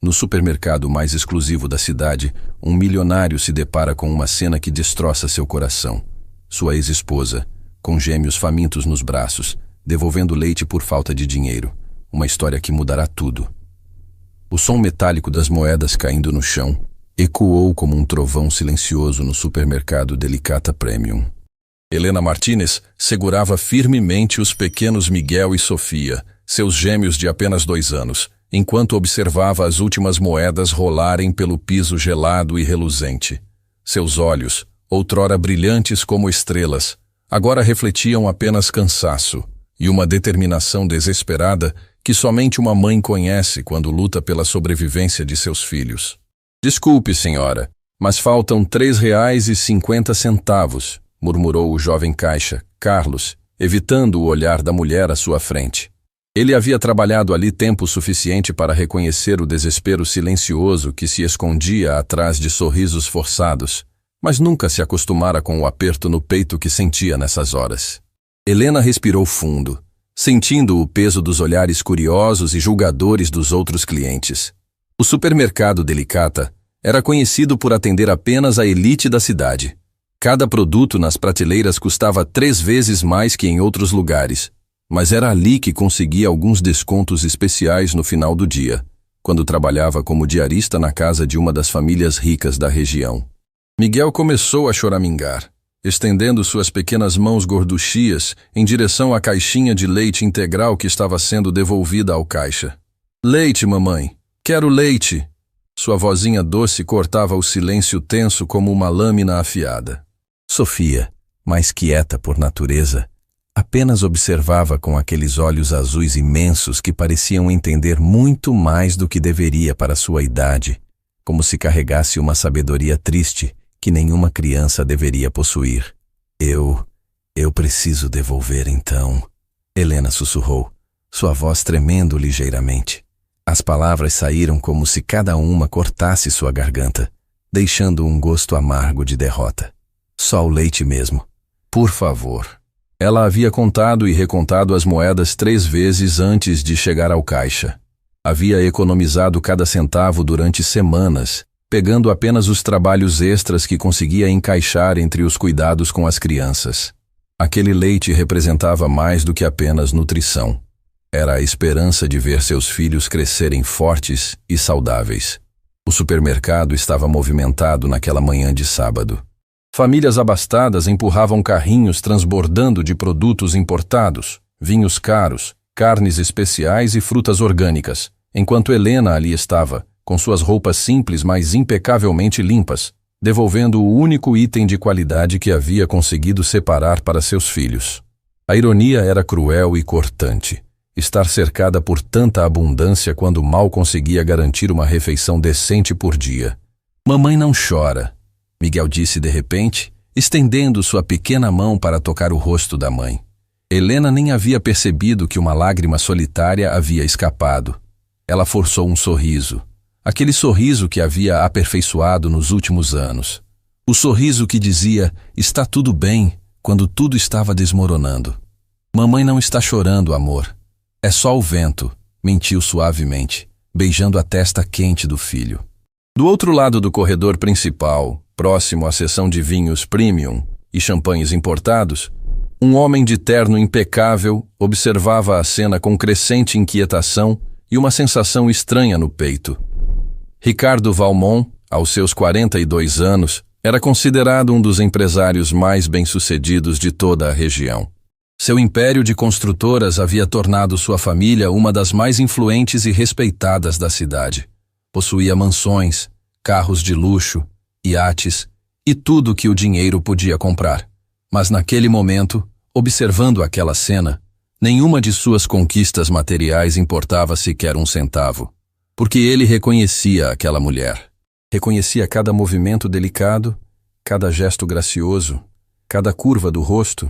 No supermercado mais exclusivo da cidade, um milionário se depara com uma cena que destroça seu coração. Sua ex-esposa, com gêmeos famintos nos braços, devolvendo leite por falta de dinheiro. Uma história que mudará tudo. O som metálico das moedas caindo no chão ecoou como um trovão silencioso no supermercado Delicata Premium. Helena Martínez segurava firmemente os pequenos Miguel e Sofia, seus gêmeos de apenas 2 anos, enquanto observava as últimas moedas rolarem pelo piso gelado e reluzente. Seus olhos, outrora brilhantes como estrelas, agora refletiam apenas cansaço e uma determinação desesperada que somente uma mãe conhece quando luta pela sobrevivência de seus filhos. "Desculpe, senhora, mas faltam R$3,50, murmurou o jovem caixa, Carlos, evitando o olhar da mulher à sua frente. Ele havia trabalhado ali tempo suficiente para reconhecer o desespero silencioso que se escondia atrás de sorrisos forçados, mas nunca se acostumara com o aperto no peito que sentia nessas horas. Helena respirou fundo, sentindo o peso dos olhares curiosos e julgadores dos outros clientes. O supermercado Delicata era conhecido por atender apenas a elite da cidade. Cada produto nas prateleiras custava 3 vezes mais que em outros lugares, mas era ali que conseguia alguns descontos especiais no final do dia, quando trabalhava como diarista na casa de uma das famílias ricas da região. Miguel começou a choramingar, estendendo suas pequenas mãos gorduchias em direção à caixinha de leite integral que estava sendo devolvida ao caixa. "Leite, mamãe! Quero leite!" Sua vozinha doce cortava o silêncio tenso como uma lâmina afiada. Sofia, mais quieta por natureza, apenas observava com aqueles olhos azuis imensos que pareciam entender muito mais do que deveria para sua idade, como se carregasse uma sabedoria triste que nenhuma criança deveria possuir. Eu preciso devolver então, Helena sussurrou, sua voz tremendo ligeiramente. As palavras saíram como se cada uma cortasse sua garganta, deixando um gosto amargo de derrota. Só o leite mesmo. Por favor. Ela havia contado e recontado as moedas 3 vezes antes de chegar ao caixa. Havia economizado cada centavo durante semanas, pegando apenas os trabalhos extras que conseguia encaixar entre os cuidados com as crianças. Aquele leite representava mais do que apenas nutrição. Era a esperança de ver seus filhos crescerem fortes e saudáveis. O supermercado estava movimentado naquela manhã de sábado. Famílias abastadas empurravam carrinhos transbordando de produtos importados, vinhos caros, carnes especiais e frutas orgânicas, enquanto Helena ali estava, com suas roupas simples mas impecavelmente limpas, devolvendo o único item de qualidade que havia conseguido separar para seus filhos. A ironia era cruel e cortante. Estar cercada por tanta abundância quando mal conseguia garantir uma refeição decente por dia. "Mamãe não chora", Miguel disse de repente, estendendo sua pequena mão para tocar o rosto da mãe. Helena nem havia percebido que uma lágrima solitária havia escapado. Ela forçou um sorriso. Aquele sorriso que havia aperfeiçoado nos últimos anos. O sorriso que dizia, "Está tudo bem", quando tudo estava desmoronando. "Mamãe não está chorando, amor. É só o vento", mentiu suavemente, beijando a testa quente do filho. Do outro lado do corredor principal, próximo à seção de vinhos premium e champanhes importados, um homem de terno impecável observava a cena com crescente inquietação e uma sensação estranha no peito. Ricardo Valmont, aos seus 42 anos, era considerado um dos empresários mais bem-sucedidos de toda a região. Seu império de construtoras havia tornado sua família uma das mais influentes e respeitadas da cidade. Possuía mansões, carros de luxo, iates e tudo que o dinheiro podia comprar. Mas naquele momento, observando aquela cena, nenhuma de suas conquistas materiais importava sequer um centavo, porque ele reconhecia aquela mulher. Reconhecia cada movimento delicado, cada gesto gracioso, cada curva do rosto,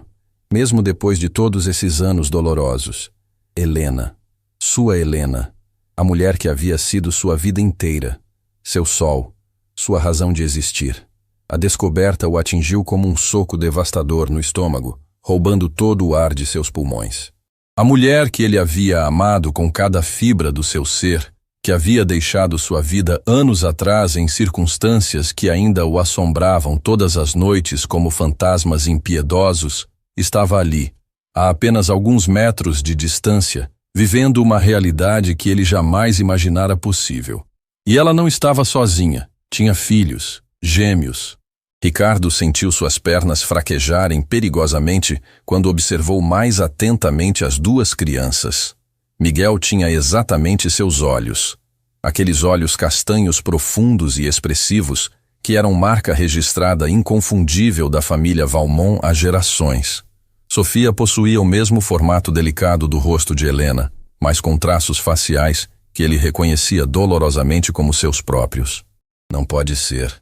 mesmo depois de todos esses anos dolorosos. Helena, sua Helena, a mulher que havia sido sua vida inteira, seu sol, sua razão de existir. A descoberta o atingiu como um soco devastador no estômago, roubando todo o ar de seus pulmões. A mulher que ele havia amado com cada fibra do seu ser, que havia deixado sua vida anos atrás em circunstâncias que ainda o assombravam todas as noites como fantasmas impiedosos, estava ali, a apenas alguns metros de distância, vivendo uma realidade que ele jamais imaginara possível. E ela não estava sozinha, tinha filhos, gêmeos. Ricardo sentiu suas pernas fraquejarem perigosamente quando observou mais atentamente as duas crianças. Miguel tinha exatamente seus olhos, aqueles olhos castanhos profundos e expressivos que eram marca registrada inconfundível da família Valmont há gerações. Sofia possuía o mesmo formato delicado do rosto de Helena, mas com traços faciais que ele reconhecia dolorosamente como seus próprios. Não pode ser,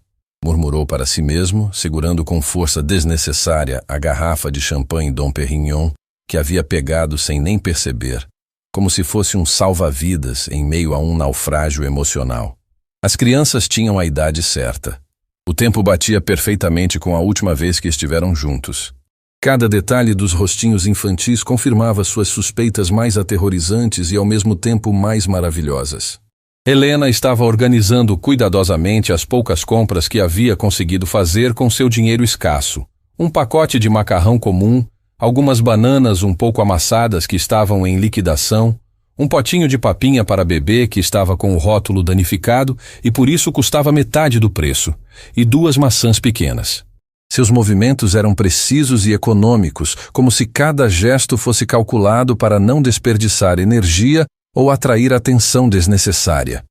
murmurou para si mesmo, segurando com força desnecessária a garrafa de champanhe Dom Perignon que havia pegado sem nem perceber, como se fosse um salva-vidas em meio a um naufrágio emocional. As crianças tinham a idade certa. O tempo batia perfeitamente com a última vez que estiveram juntos. Cada detalhe dos rostinhos infantis confirmava suas suspeitas mais aterrorizantes e ao mesmo tempo mais maravilhosas. Helena estava organizando cuidadosamente as poucas compras que havia conseguido fazer com seu dinheiro escasso. Um pacote de macarrão comum, algumas bananas um pouco amassadas que estavam em liquidação, um potinho de papinha para bebê que estava com o rótulo danificado e por isso custava metade do preço, e 2 maçãs pequenas. Seus movimentos eram precisos e econômicos, como se cada gesto fosse calculado para não desperdiçar energia ou atrair atenção desnecessária.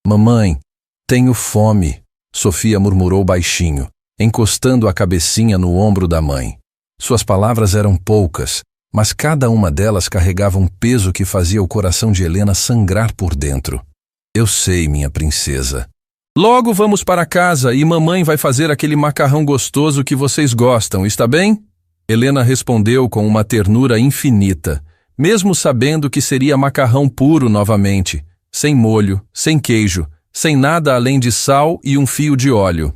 Mamãe, tenho fome, Sofia murmurou baixinho, encostando a cabecinha no ombro da mãe. Suas palavras eram poucas, mas cada uma delas carregava um peso que fazia o coração de Helena sangrar por dentro. Eu sei, minha princesa. Logo vamos para casa e mamãe vai fazer aquele macarrão gostoso que vocês gostam, está bem? Helena respondeu com uma ternura infinita, mesmo sabendo que seria macarrão puro novamente, sem molho, sem queijo, sem nada além de sal e um fio de óleo.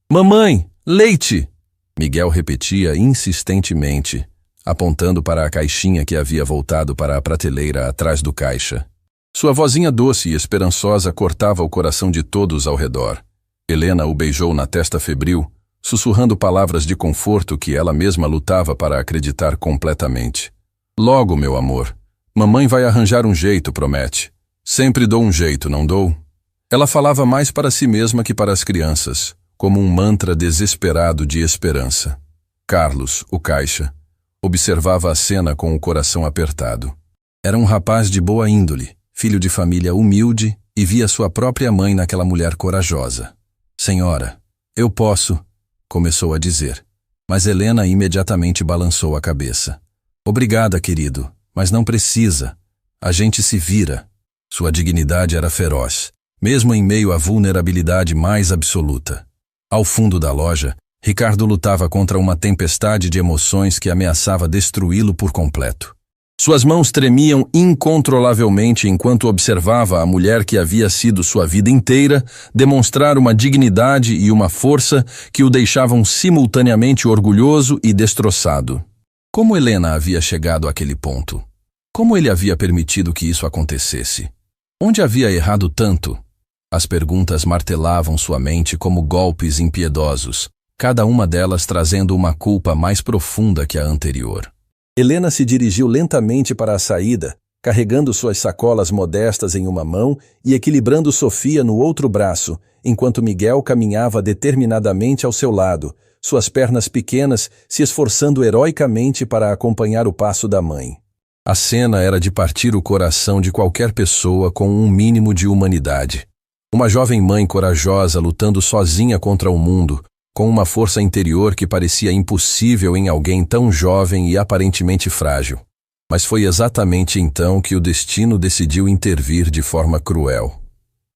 Mamãe, leite! Miguel repetia insistentemente, apontando para a caixinha que havia voltado para a prateleira atrás do caixa. Sua vozinha doce e esperançosa cortava o coração de todos ao redor. Helena o beijou na testa febril, sussurrando palavras de conforto que ela mesma lutava para acreditar completamente. Logo, meu amor. Mamãe vai arranjar um jeito, promete. Sempre dou um jeito, não dou? Ela falava mais para si mesma que para as crianças, como um mantra desesperado de esperança. Carlos, o caixa, observava a cena com o coração apertado. Era um rapaz de boa índole, filho de família humilde, e via sua própria mãe naquela mulher corajosa. Senhora, eu posso, começou a dizer, mas Helena imediatamente balançou a cabeça. Obrigada, querido, mas não precisa. A gente se vira. Sua dignidade era feroz, mesmo em meio à vulnerabilidade mais absoluta. Ao fundo da loja, Ricardo lutava contra uma tempestade de emoções que ameaçava destruí-lo por completo. Suas mãos tremiam incontrolavelmente enquanto observava a mulher que havia sido sua vida inteira demonstrar uma dignidade e uma força que o deixavam simultaneamente orgulhoso e destroçado. Como Helena havia chegado àquele ponto? Como ele havia permitido que isso acontecesse? Onde havia errado tanto? As perguntas martelavam sua mente como golpes impiedosos, cada uma delas trazendo uma culpa mais profunda que a anterior. Helena se dirigiu lentamente para a saída, carregando suas sacolas modestas em uma mão e equilibrando Sofia no outro braço, enquanto Miguel caminhava determinadamente ao seu lado, suas pernas pequenas se esforçando heroicamente para acompanhar o passo da mãe. A cena era de partir o coração de qualquer pessoa com um mínimo de humanidade. Uma jovem mãe corajosa lutando sozinha contra o mundo, com uma força interior que parecia impossível em alguém tão jovem e aparentemente frágil. Mas foi exatamente então que o destino decidiu intervir de forma cruel.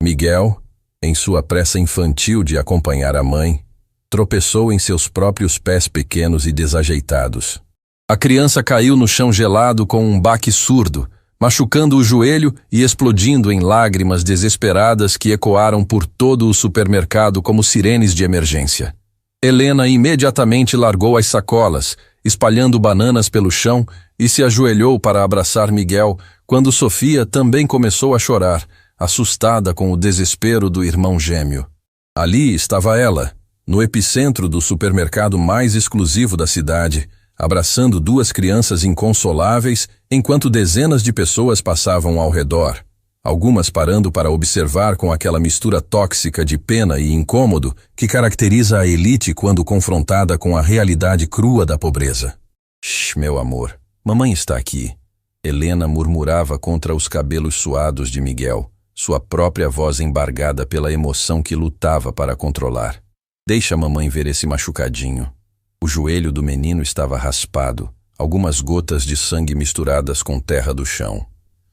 Miguel, em sua pressa infantil de acompanhar a mãe, tropeçou em seus próprios pés pequenos e desajeitados. A criança caiu no chão gelado com um baque surdo, machucando o joelho e explodindo em lágrimas desesperadas que ecoaram por todo o supermercado como sirenes de emergência. Helena imediatamente largou as sacolas, espalhando bananas pelo chão, e se ajoelhou para abraçar Miguel, quando Sofia também começou a chorar, assustada com o desespero do irmão gêmeo. Ali estava ela, no epicentro do supermercado mais exclusivo da cidade, abraçando duas crianças inconsoláveis, enquanto dezenas de pessoas passavam ao redor, algumas parando para observar com aquela mistura tóxica de pena e incômodo que caracteriza a elite quando confrontada com a realidade crua da pobreza. Shh, meu amor, mamãe está aqui. Helena murmurava contra os cabelos suados de Miguel, sua própria voz embargada pela emoção que lutava para controlar. Deixa a mamãe ver esse machucadinho. O joelho do menino estava raspado, algumas gotas de sangue misturadas com terra do chão.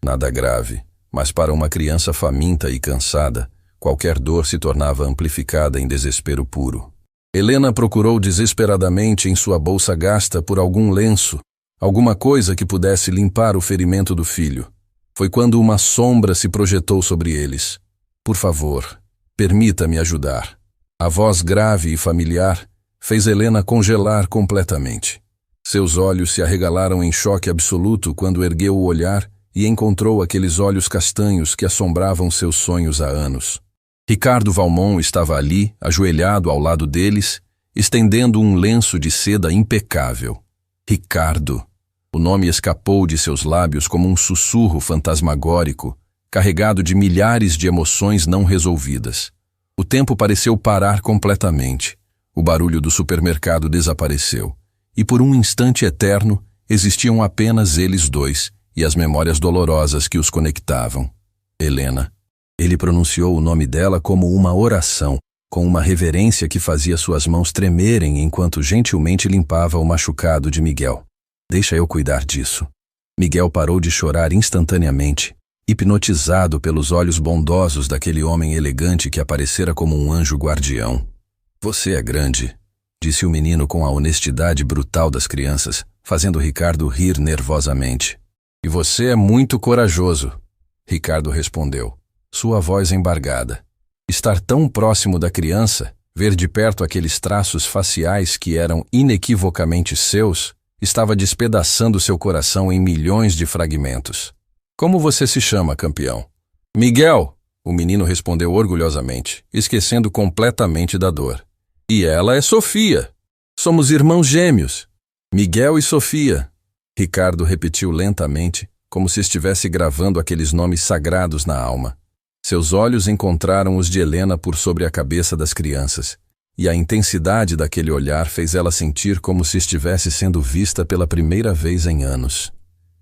Nada grave, mas para uma criança faminta e cansada, qualquer dor se tornava amplificada em desespero puro. Helena procurou desesperadamente em sua bolsa gasta por algum lenço, alguma coisa que pudesse limpar o ferimento do filho. Foi quando uma sombra se projetou sobre eles. Por favor, permita-me ajudar. A voz grave e familiar fez Helena congelar completamente. Seus olhos se arregalaram em choque absoluto quando ergueu o olhar e encontrou aqueles olhos castanhos que assombravam seus sonhos há anos. Ricardo Valmont estava ali, ajoelhado ao lado deles, estendendo um lenço de seda impecável. Ricardo. O nome escapou de seus lábios como um sussurro fantasmagórico, carregado de milhares de emoções não resolvidas. O tempo pareceu parar completamente. O barulho do supermercado desapareceu. E por um instante eterno, existiam apenas eles dois e as memórias dolorosas que os conectavam. Helena. Ele pronunciou o nome dela como uma oração, com uma reverência que fazia suas mãos tremerem enquanto gentilmente limpava o machucado de Miguel. Deixa eu cuidar disso. Miguel parou de chorar instantaneamente, hipnotizado pelos olhos bondosos daquele homem elegante que aparecera como um anjo guardião. Você é grande, disse o menino com a honestidade brutal das crianças, fazendo Ricardo rir nervosamente. E você é muito corajoso, Ricardo respondeu, sua voz embargada. Estar tão próximo da criança, ver de perto aqueles traços faciais que eram inequivocamente seus, estava despedaçando seu coração em milhões de fragmentos. Como você se chama, campeão? Miguel, o menino respondeu orgulhosamente, esquecendo completamente da dor. E ela é Sofia. Somos irmãos gêmeos. Miguel e Sofia. Ricardo repetiu lentamente, como se estivesse gravando aqueles nomes sagrados na alma. Seus olhos encontraram os de Helena por sobre a cabeça das crianças, e a intensidade daquele olhar fez ela sentir como se estivesse sendo vista pela primeira vez em anos.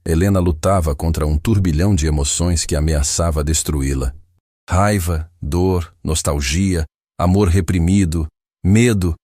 Helena lutava contra um turbilhão de emoções que ameaçava destruí-la. Raiva, dor, nostalgia, amor reprimido, medo,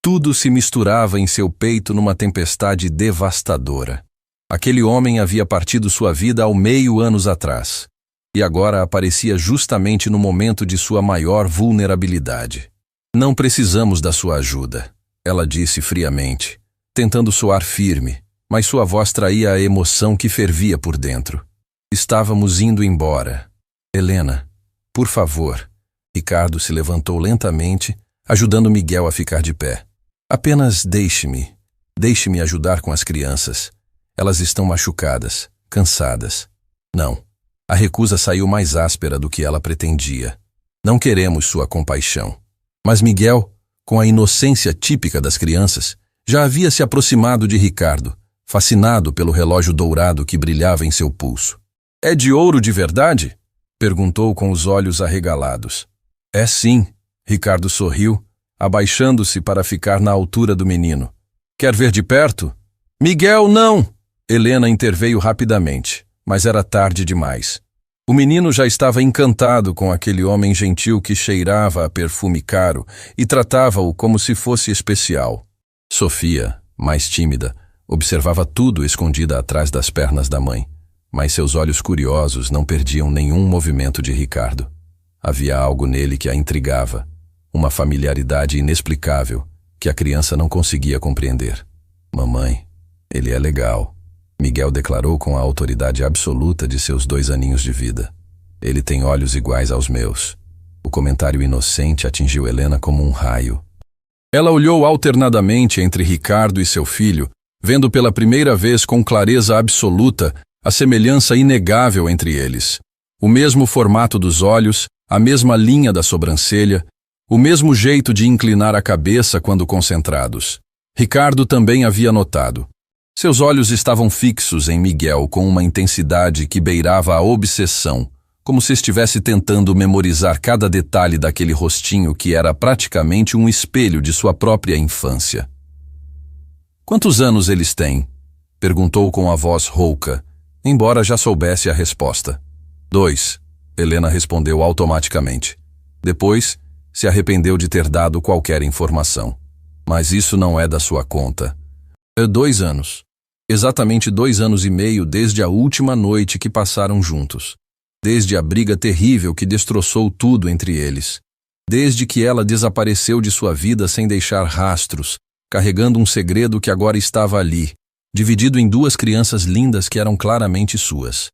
tudo se misturava em seu peito numa tempestade devastadora. Aquele homem havia partido sua vida ao meio anos atrás, e agora aparecia justamente no momento de sua maior vulnerabilidade. Não precisamos da sua ajuda, ela disse friamente, tentando soar firme, mas sua voz traía a emoção que fervia por dentro. Estávamos indo embora. Helena, por favor. Ricardo se levantou lentamente, ajudando Miguel a ficar de pé. Apenas deixe-me ajudar com as crianças. Elas estão machucadas, cansadas. Não. A recusa saiu mais áspera do que ela pretendia. Não queremos sua compaixão. Mas Miguel, com a inocência típica das crianças, já havia se aproximado de Ricardo, fascinado pelo relógio dourado que brilhava em seu pulso. É de ouro de verdade? Perguntou com os olhos arregalados. É sim, Ricardo sorriu, abaixando-se para ficar na altura do menino. Quer ver de perto? Miguel, não! Helena interveio rapidamente, mas era tarde demais. O menino já estava encantado com aquele homem gentil que cheirava a perfume caro e tratava-o como se fosse especial. Sofia, mais tímida, observava tudo escondida atrás das pernas da mãe, mas seus olhos curiosos não perdiam nenhum movimento de Ricardo. Havia algo nele que a intrigava, uma familiaridade inexplicável que a criança não conseguia compreender. Mamãe, ele é legal. Miguel declarou com a autoridade absoluta de seus 2 aninhos de vida. Ele tem olhos iguais aos meus. O comentário inocente atingiu Helena como um raio. Ela olhou alternadamente entre Ricardo e seu filho, vendo pela primeira vez com clareza absoluta a semelhança inegável entre eles. O mesmo formato dos olhos, a mesma linha da sobrancelha, o mesmo jeito de inclinar a cabeça quando concentrados. Ricardo também havia notado. Seus olhos estavam fixos em Miguel com uma intensidade que beirava a obsessão, como se estivesse tentando memorizar cada detalhe daquele rostinho que era praticamente um espelho de sua própria infância. "Quantos anos eles têm?" perguntou com a voz rouca, embora já soubesse a resposta. "2", Helena respondeu automaticamente. Depois, se arrependeu de ter dado qualquer informação. "Mas isso não é da sua conta." "2 anos. Exatamente 2 anos e meio desde a última noite que passaram juntos. Desde a briga terrível que destroçou tudo entre eles. Desde que ela desapareceu de sua vida sem deixar rastros, carregando um segredo que agora estava ali, dividido em 2 crianças lindas que eram claramente suas."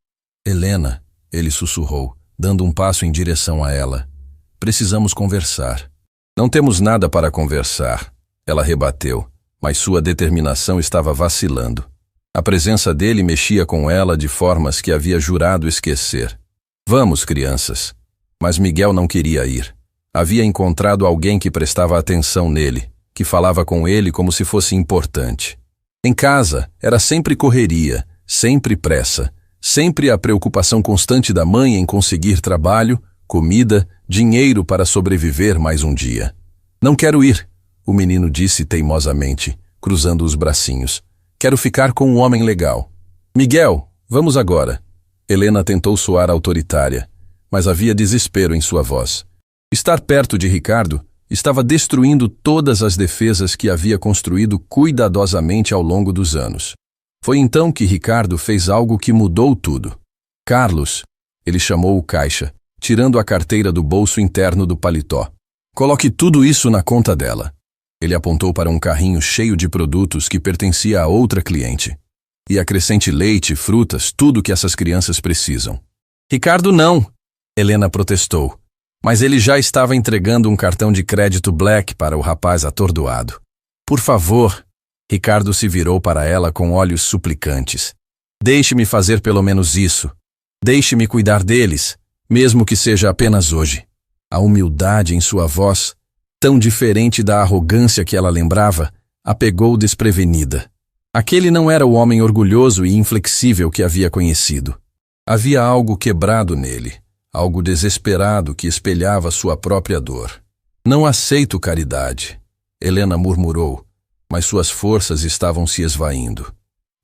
"Helena", ele sussurrou, dando um passo em direção a ela. "Precisamos conversar." "Não temos nada para conversar", ela rebateu, mas sua determinação estava vacilando. A presença dele mexia com ela de formas que havia jurado esquecer. "Vamos, crianças." Mas Miguel não queria ir. Havia encontrado alguém que prestava atenção nele, que falava com ele como se fosse importante. Em casa, era sempre correria, sempre pressa, sempre a preocupação constante da mãe em conseguir trabalho, comida, dinheiro para sobreviver mais um dia. "Não quero ir", o menino disse teimosamente, cruzando os bracinhos. "Quero ficar com um homem legal." "Miguel, vamos agora." Helena tentou soar autoritária, mas havia desespero em sua voz. Estar perto de Ricardo estava destruindo todas as defesas que havia construído cuidadosamente ao longo dos anos. Foi então que Ricardo fez algo que mudou tudo. "Carlos", ele chamou o caixa, tirando a carteira do bolso interno do paletó. "Coloque tudo isso na conta dela." Ele apontou para um carrinho cheio de produtos que pertencia a outra cliente. "E acrescente leite, frutas, tudo que essas crianças precisam." "Ricardo, não!" Helena protestou, mas ele já estava entregando um cartão de crédito Black para o rapaz atordoado. "Por favor." Ricardo se virou para ela com olhos suplicantes. "Deixe-me fazer pelo menos isso. Deixe-me cuidar deles, mesmo que seja apenas hoje." A humildade em sua voz, tão diferente da arrogância que ela lembrava, a pegou desprevenida. Aquele não era o homem orgulhoso e inflexível que havia conhecido. Havia algo quebrado nele, algo desesperado que espelhava sua própria dor. "Não aceito caridade", Helena murmurou, mas suas forças estavam se esvaindo.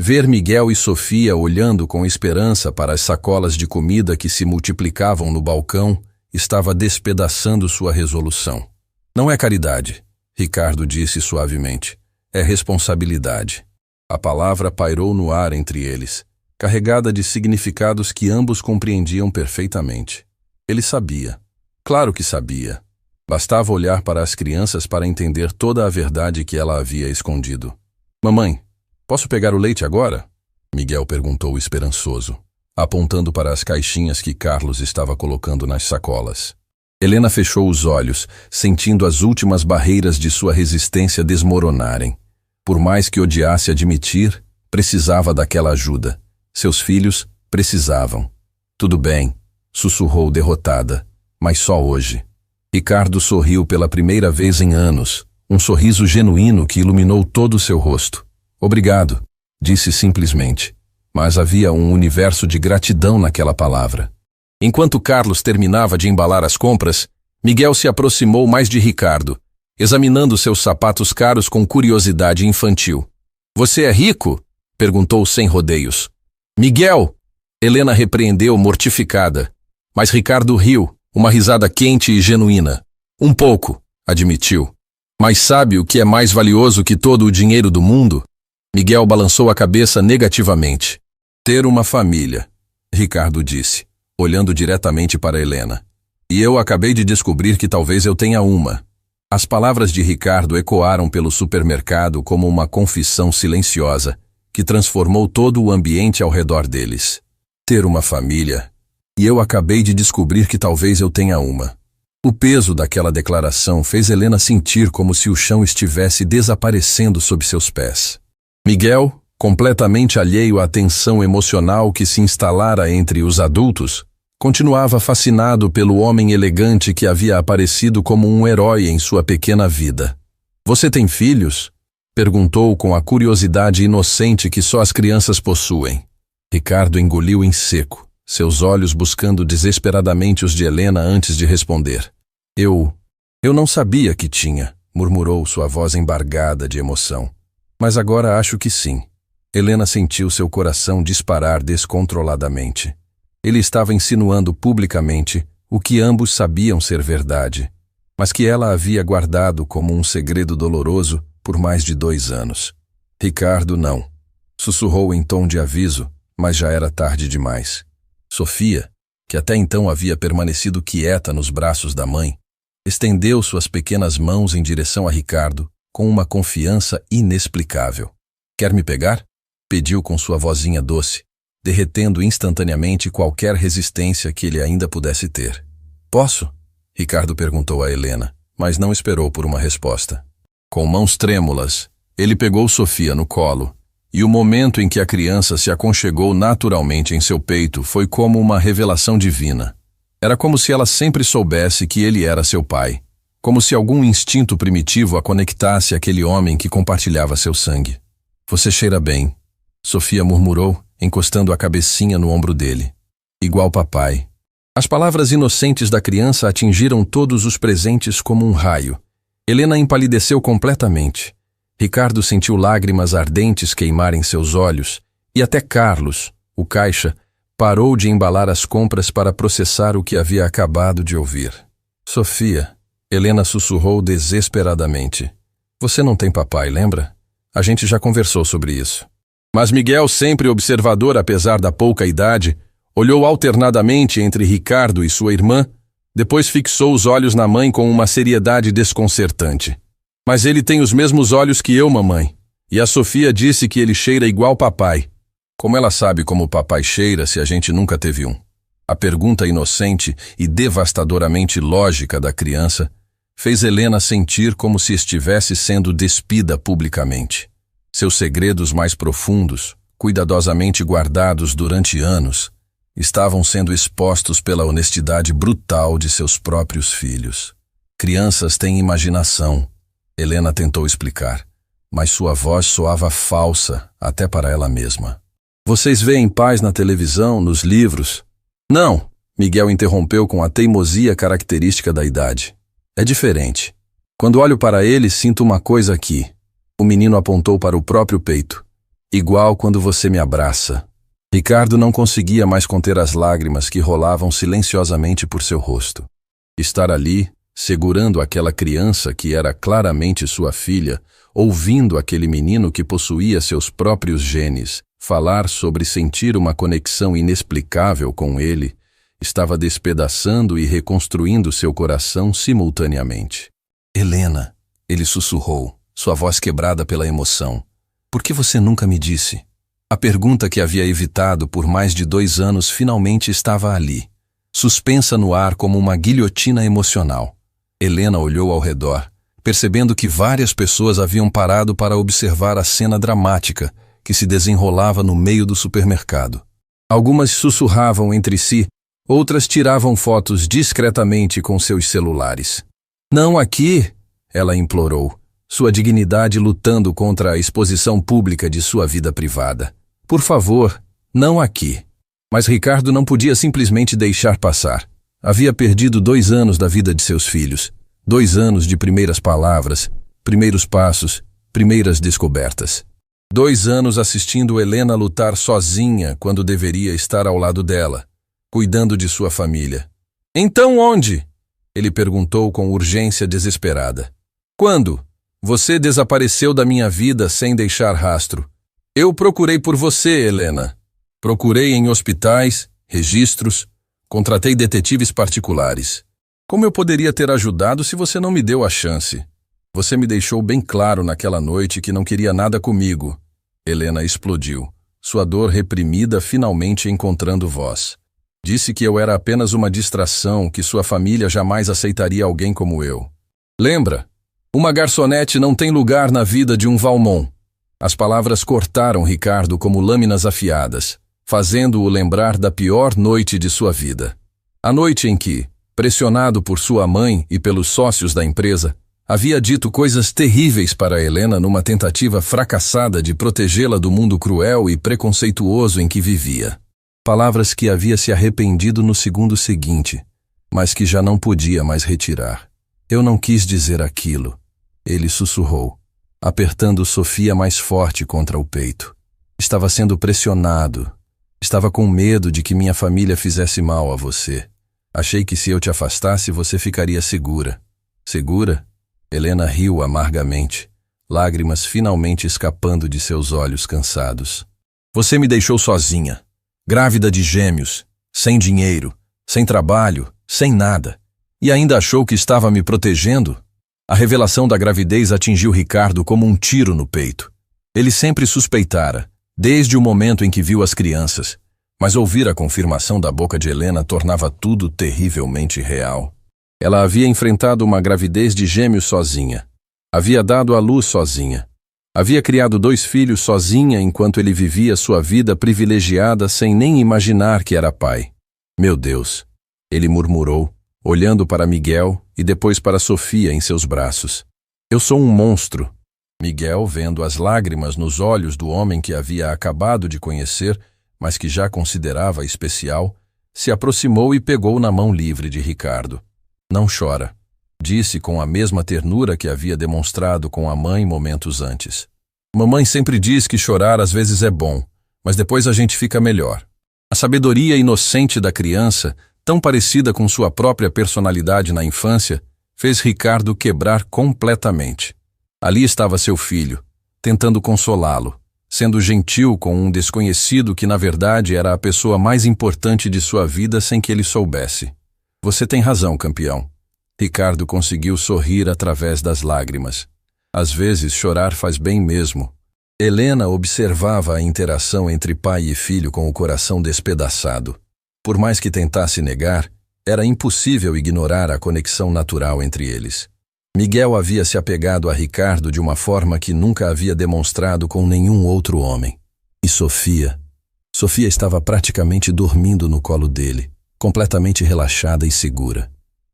Ver Miguel e Sofia olhando com esperança para as sacolas de comida que se multiplicavam no balcão estava despedaçando sua resolução. "Não é caridade", Ricardo disse suavemente. "É responsabilidade." A palavra pairou no ar entre eles, carregada de significados que ambos compreendiam perfeitamente. Ele sabia. Claro que sabia. Bastava olhar para as crianças para entender toda a verdade que ela havia escondido. "Mamãe, posso pegar o leite agora?" Miguel perguntou esperançoso, apontando para as caixinhas que Carlos estava colocando nas sacolas. Helena fechou os olhos, sentindo as últimas barreiras de sua resistência desmoronarem. Por mais que odiasse admitir, precisava daquela ajuda. Seus filhos precisavam. "Tudo bem", sussurrou derrotada, "mas só hoje." Ricardo sorriu pela primeira vez em anos, um sorriso genuíno que iluminou todo o seu rosto. "Obrigado", disse simplesmente, mas havia um universo de gratidão naquela palavra. Enquanto Carlos terminava de embalar as compras, Miguel se aproximou mais de Ricardo, examinando seus sapatos caros com curiosidade infantil. "Você é rico?" perguntou sem rodeios. "Miguel!" Helena repreendeu mortificada, mas Ricardo riu, uma risada quente e genuína. "Um pouco", admitiu. "Mas sabe o que é mais valioso que todo o dinheiro do mundo?" Miguel balançou a cabeça negativamente. "Ter uma família", Ricardo disse, olhando diretamente para Helena. "E eu acabei de descobrir que talvez eu tenha uma." As palavras de Ricardo ecoaram pelo supermercado como uma confissão silenciosa, que transformou todo o ambiente ao redor deles. "Ter uma família. E eu acabei de descobrir que talvez eu tenha uma." O peso daquela declaração fez Helena sentir como se o chão estivesse desaparecendo sob seus pés. Miguel, completamente alheio à tensão emocional que se instalara entre os adultos, Continuava fascinado pelo homem elegante que havia aparecido como um herói em sua pequena vida. Você tem filhos? Perguntou com a curiosidade inocente que só as crianças possuem. Ricardo engoliu em seco, seus olhos buscando desesperadamente os de Helena antes de responder. Eu não sabia que tinha, murmurou sua voz embargada de emoção. Mas agora acho que sim. Helena sentiu seu coração disparar descontroladamente. Ele estava insinuando publicamente o que ambos sabiam ser verdade, mas que ela havia guardado como um segredo doloroso por mais de 2 anos. Ricardo não. Sussurrou em tom de aviso, mas já era tarde demais. Sofia, que até então havia permanecido quieta nos braços da mãe, estendeu suas pequenas mãos em direção a Ricardo com uma confiança inexplicável. Quer me pegar? Pediu com sua vozinha doce, derretendo instantaneamente qualquer resistência que ele ainda pudesse ter. Posso? Ricardo perguntou a Helena, mas não esperou por uma resposta. Com mãos trêmulas, ele pegou Sofia no colo, e o momento em que a criança se aconchegou naturalmente em seu peito foi como uma revelação divina. Era como se ela sempre soubesse que ele era seu pai, como se algum instinto primitivo a conectasse àquele homem que compartilhava seu sangue. Você cheira bem, Sofia murmurou, encostando a cabecinha no ombro dele. Igual papai. As palavras inocentes da criança atingiram todos os presentes como um raio. Helena empalideceu completamente. Ricardo sentiu lágrimas ardentes queimarem seus olhos, e até Carlos, o caixa, parou de embalar as compras para processar o que havia acabado de ouvir. Sofia, Helena sussurrou desesperadamente. Você não tem papai, lembra? A gente já conversou sobre isso. Mas Miguel, sempre observador apesar da pouca idade, olhou alternadamente entre Ricardo e sua irmã, depois fixou os olhos na mãe com uma seriedade desconcertante. Mas ele tem os mesmos olhos que eu, mamãe. E a Sofia disse que ele cheira igual papai. Como ela sabe como o papai cheira se a gente nunca teve um? A pergunta inocente e devastadoramente lógica da criança fez Helena sentir como se estivesse sendo despida publicamente. Seus segredos mais profundos, cuidadosamente guardados durante anos, estavam sendo expostos pela honestidade brutal de seus próprios filhos. Crianças têm imaginação, Helena tentou explicar, mas sua voz soava falsa até para ela mesma. Vocês veem pais na televisão, nos livros? Não, Miguel interrompeu com a teimosia característica da idade. É diferente. Quando olho para ele, sinto uma coisa aqui. O menino apontou para o próprio peito. Igual quando você me abraça. Ricardo não conseguia mais conter as lágrimas que rolavam silenciosamente por seu rosto. Estar ali, segurando aquela criança que era claramente sua filha, ouvindo aquele menino que possuía seus próprios genes, falar sobre sentir uma conexão inexplicável com ele, estava despedaçando e reconstruindo seu coração simultaneamente. Helena, ele sussurrou, sua voz quebrada pela emoção. Por que você nunca me disse? A pergunta que havia evitado por mais de 2 anos finalmente estava ali, suspensa no ar como uma guilhotina emocional. Helena olhou ao redor, percebendo que várias pessoas haviam parado para observar a cena dramática que se desenrolava no meio do supermercado. Algumas sussurravam entre si, outras tiravam fotos discretamente com seus celulares. Não aqui, ela implorou, sua dignidade lutando contra a exposição pública de sua vida privada. Por favor, não aqui. Mas Ricardo não podia simplesmente deixar passar. Havia perdido 2 anos da vida de seus filhos. 2 anos de primeiras palavras, primeiros passos, primeiras descobertas. 2 anos assistindo Helena lutar sozinha quando deveria estar ao lado dela, cuidando de sua família. Então onde? Ele perguntou com urgência desesperada. Quando? Você desapareceu da minha vida sem deixar rastro. Eu procurei por você, Helena. Procurei em hospitais, registros, contratei detetives particulares. Como eu poderia ter ajudado se você não me deu a chance? Você me deixou bem claro naquela noite que não queria nada comigo. Helena explodiu, sua dor reprimida finalmente encontrando voz. Disse que eu era apenas uma distração, que sua família jamais aceitaria alguém como eu. Lembra? Uma garçonete não tem lugar na vida de um Valmont. As palavras cortaram Ricardo como lâminas afiadas, fazendo-o lembrar da pior noite de sua vida. A noite em que, pressionado por sua mãe e pelos sócios da empresa, havia dito coisas terríveis para Helena numa tentativa fracassada de protegê-la do mundo cruel e preconceituoso em que vivia. Palavras que havia se arrependido no segundo seguinte, mas que já não podia mais retirar. Eu não quis dizer aquilo, ele sussurrou, apertando Sofia mais forte contra o peito. Estava sendo pressionado. Estava com medo de que minha família fizesse mal a você. Achei que se eu te afastasse, você ficaria segura. Segura? Helena riu amargamente, lágrimas finalmente escapando de seus olhos cansados. Você me deixou sozinha, grávida de gêmeos, sem dinheiro, sem trabalho, sem nada. E ainda achou que estava me protegendo? A revelação da gravidez atingiu Ricardo como um tiro no peito. Ele sempre suspeitara, desde o momento em que viu as crianças, mas ouvir a confirmação da boca de Helena tornava tudo terrivelmente real. Ela havia enfrentado uma gravidez de gêmeos sozinha. Havia dado à luz sozinha. Havia criado 2 filhos sozinha enquanto ele vivia sua vida privilegiada sem nem imaginar que era pai. Meu Deus, ele murmurou, olhando para Miguel e depois para Sofia em seus braços. Eu sou um monstro. Miguel, vendo as lágrimas nos olhos do homem que havia acabado de conhecer, mas que já considerava especial, se aproximou e pegou na mão livre de Ricardo. Não chora, disse com a mesma ternura que havia demonstrado com a mãe momentos antes. Mamãe sempre diz que chorar às vezes é bom, mas depois a gente fica melhor. A sabedoria inocente da criança, tão parecida com sua própria personalidade na infância, fez Ricardo quebrar completamente. Ali estava seu filho, tentando consolá-lo, sendo gentil com um desconhecido que na verdade era a pessoa mais importante de sua vida sem que ele soubesse. Você tem razão, campeão. Ricardo conseguiu sorrir através das lágrimas. Às vezes chorar faz bem mesmo. Helena observava a interação entre pai e filho com o coração despedaçado. Por mais que tentasse negar, era impossível ignorar a conexão natural entre eles. Miguel havia se apegado a Ricardo de uma forma que nunca havia demonstrado com nenhum outro homem. E Sofia? Sofia estava praticamente dormindo no colo dele, completamente relaxada e segura.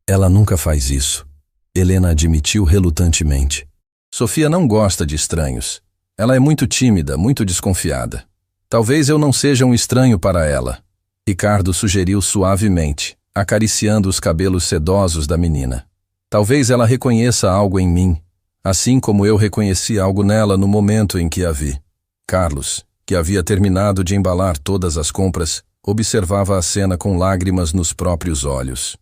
Ela nunca faz isso. Helena admitiu relutantemente. Sofia não gosta de estranhos. Ela é muito tímida, muito desconfiada. Talvez eu não seja um estranho para ela. Ricardo sugeriu suavemente, acariciando os cabelos sedosos da menina. Talvez ela reconheça algo em mim, assim como eu reconheci algo nela no momento em que a vi. Carlos, que havia terminado de embalar todas as compras, observava a cena com lágrimas nos próprios olhos.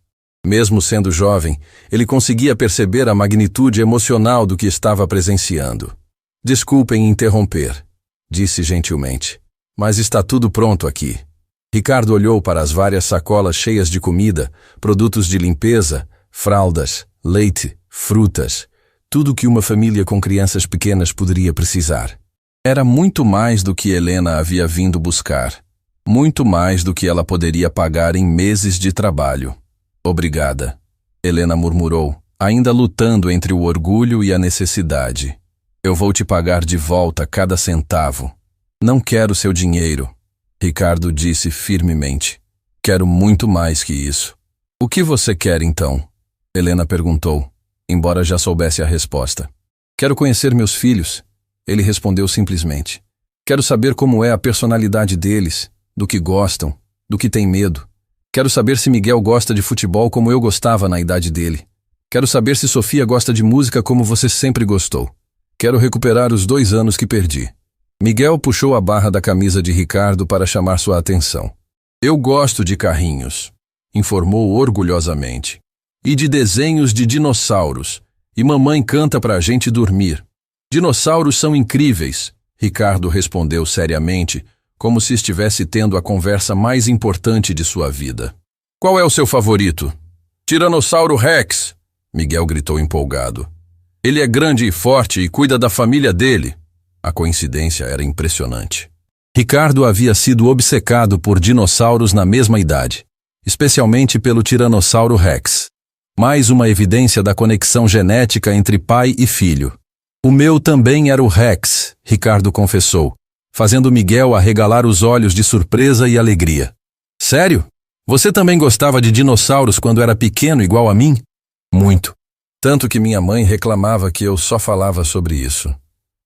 Mesmo sendo jovem, ele conseguia perceber a magnitude emocional do que estava presenciando. Desculpem interromper, disse gentilmente, mas está tudo pronto aqui. Ricardo olhou para as várias sacolas cheias de comida, produtos de limpeza, fraldas, leite, frutas, tudo que uma família com crianças pequenas poderia precisar. Era muito mais do que Helena havia vindo buscar, muito mais do que ela poderia pagar em meses de trabalho. Obrigada, Helena murmurou, ainda lutando entre o orgulho e a necessidade. Eu vou te pagar de volta cada centavo. Não quero seu dinheiro, Ricardo disse firmemente. Quero muito mais que isso. O que você quer então? Helena perguntou, embora já soubesse a resposta. Quero conhecer meus filhos, ele respondeu simplesmente. Quero saber como é a personalidade deles, do que gostam, do que têm medo. Quero saber se Miguel gosta de futebol como eu gostava na idade dele. Quero saber se Sofia gosta de música como você sempre gostou. Quero recuperar os 2 anos que perdi. Miguel puxou a barra da camisa de Ricardo para chamar sua atenção. Eu gosto de carrinhos, informou orgulhosamente. E de desenhos de dinossauros. E mamãe canta pra gente dormir. Dinossauros são incríveis, Ricardo respondeu seriamente, como se estivesse tendo a conversa mais importante de sua vida. Qual é o seu favorito? Tiranossauro Rex, Miguel gritou empolgado. Ele é grande e forte e cuida da família dele. A coincidência era impressionante. Ricardo havia sido obcecado por dinossauros na mesma idade, especialmente pelo Tiranossauro Rex. Mais uma evidência da conexão genética entre pai e filho. O meu também era o Rex, Ricardo confessou, fazendo Miguel arregalar os olhos de surpresa e alegria. Sério? Você também gostava de dinossauros quando era pequeno igual a mim? Muito. Tanto que minha mãe reclamava que eu só falava sobre isso.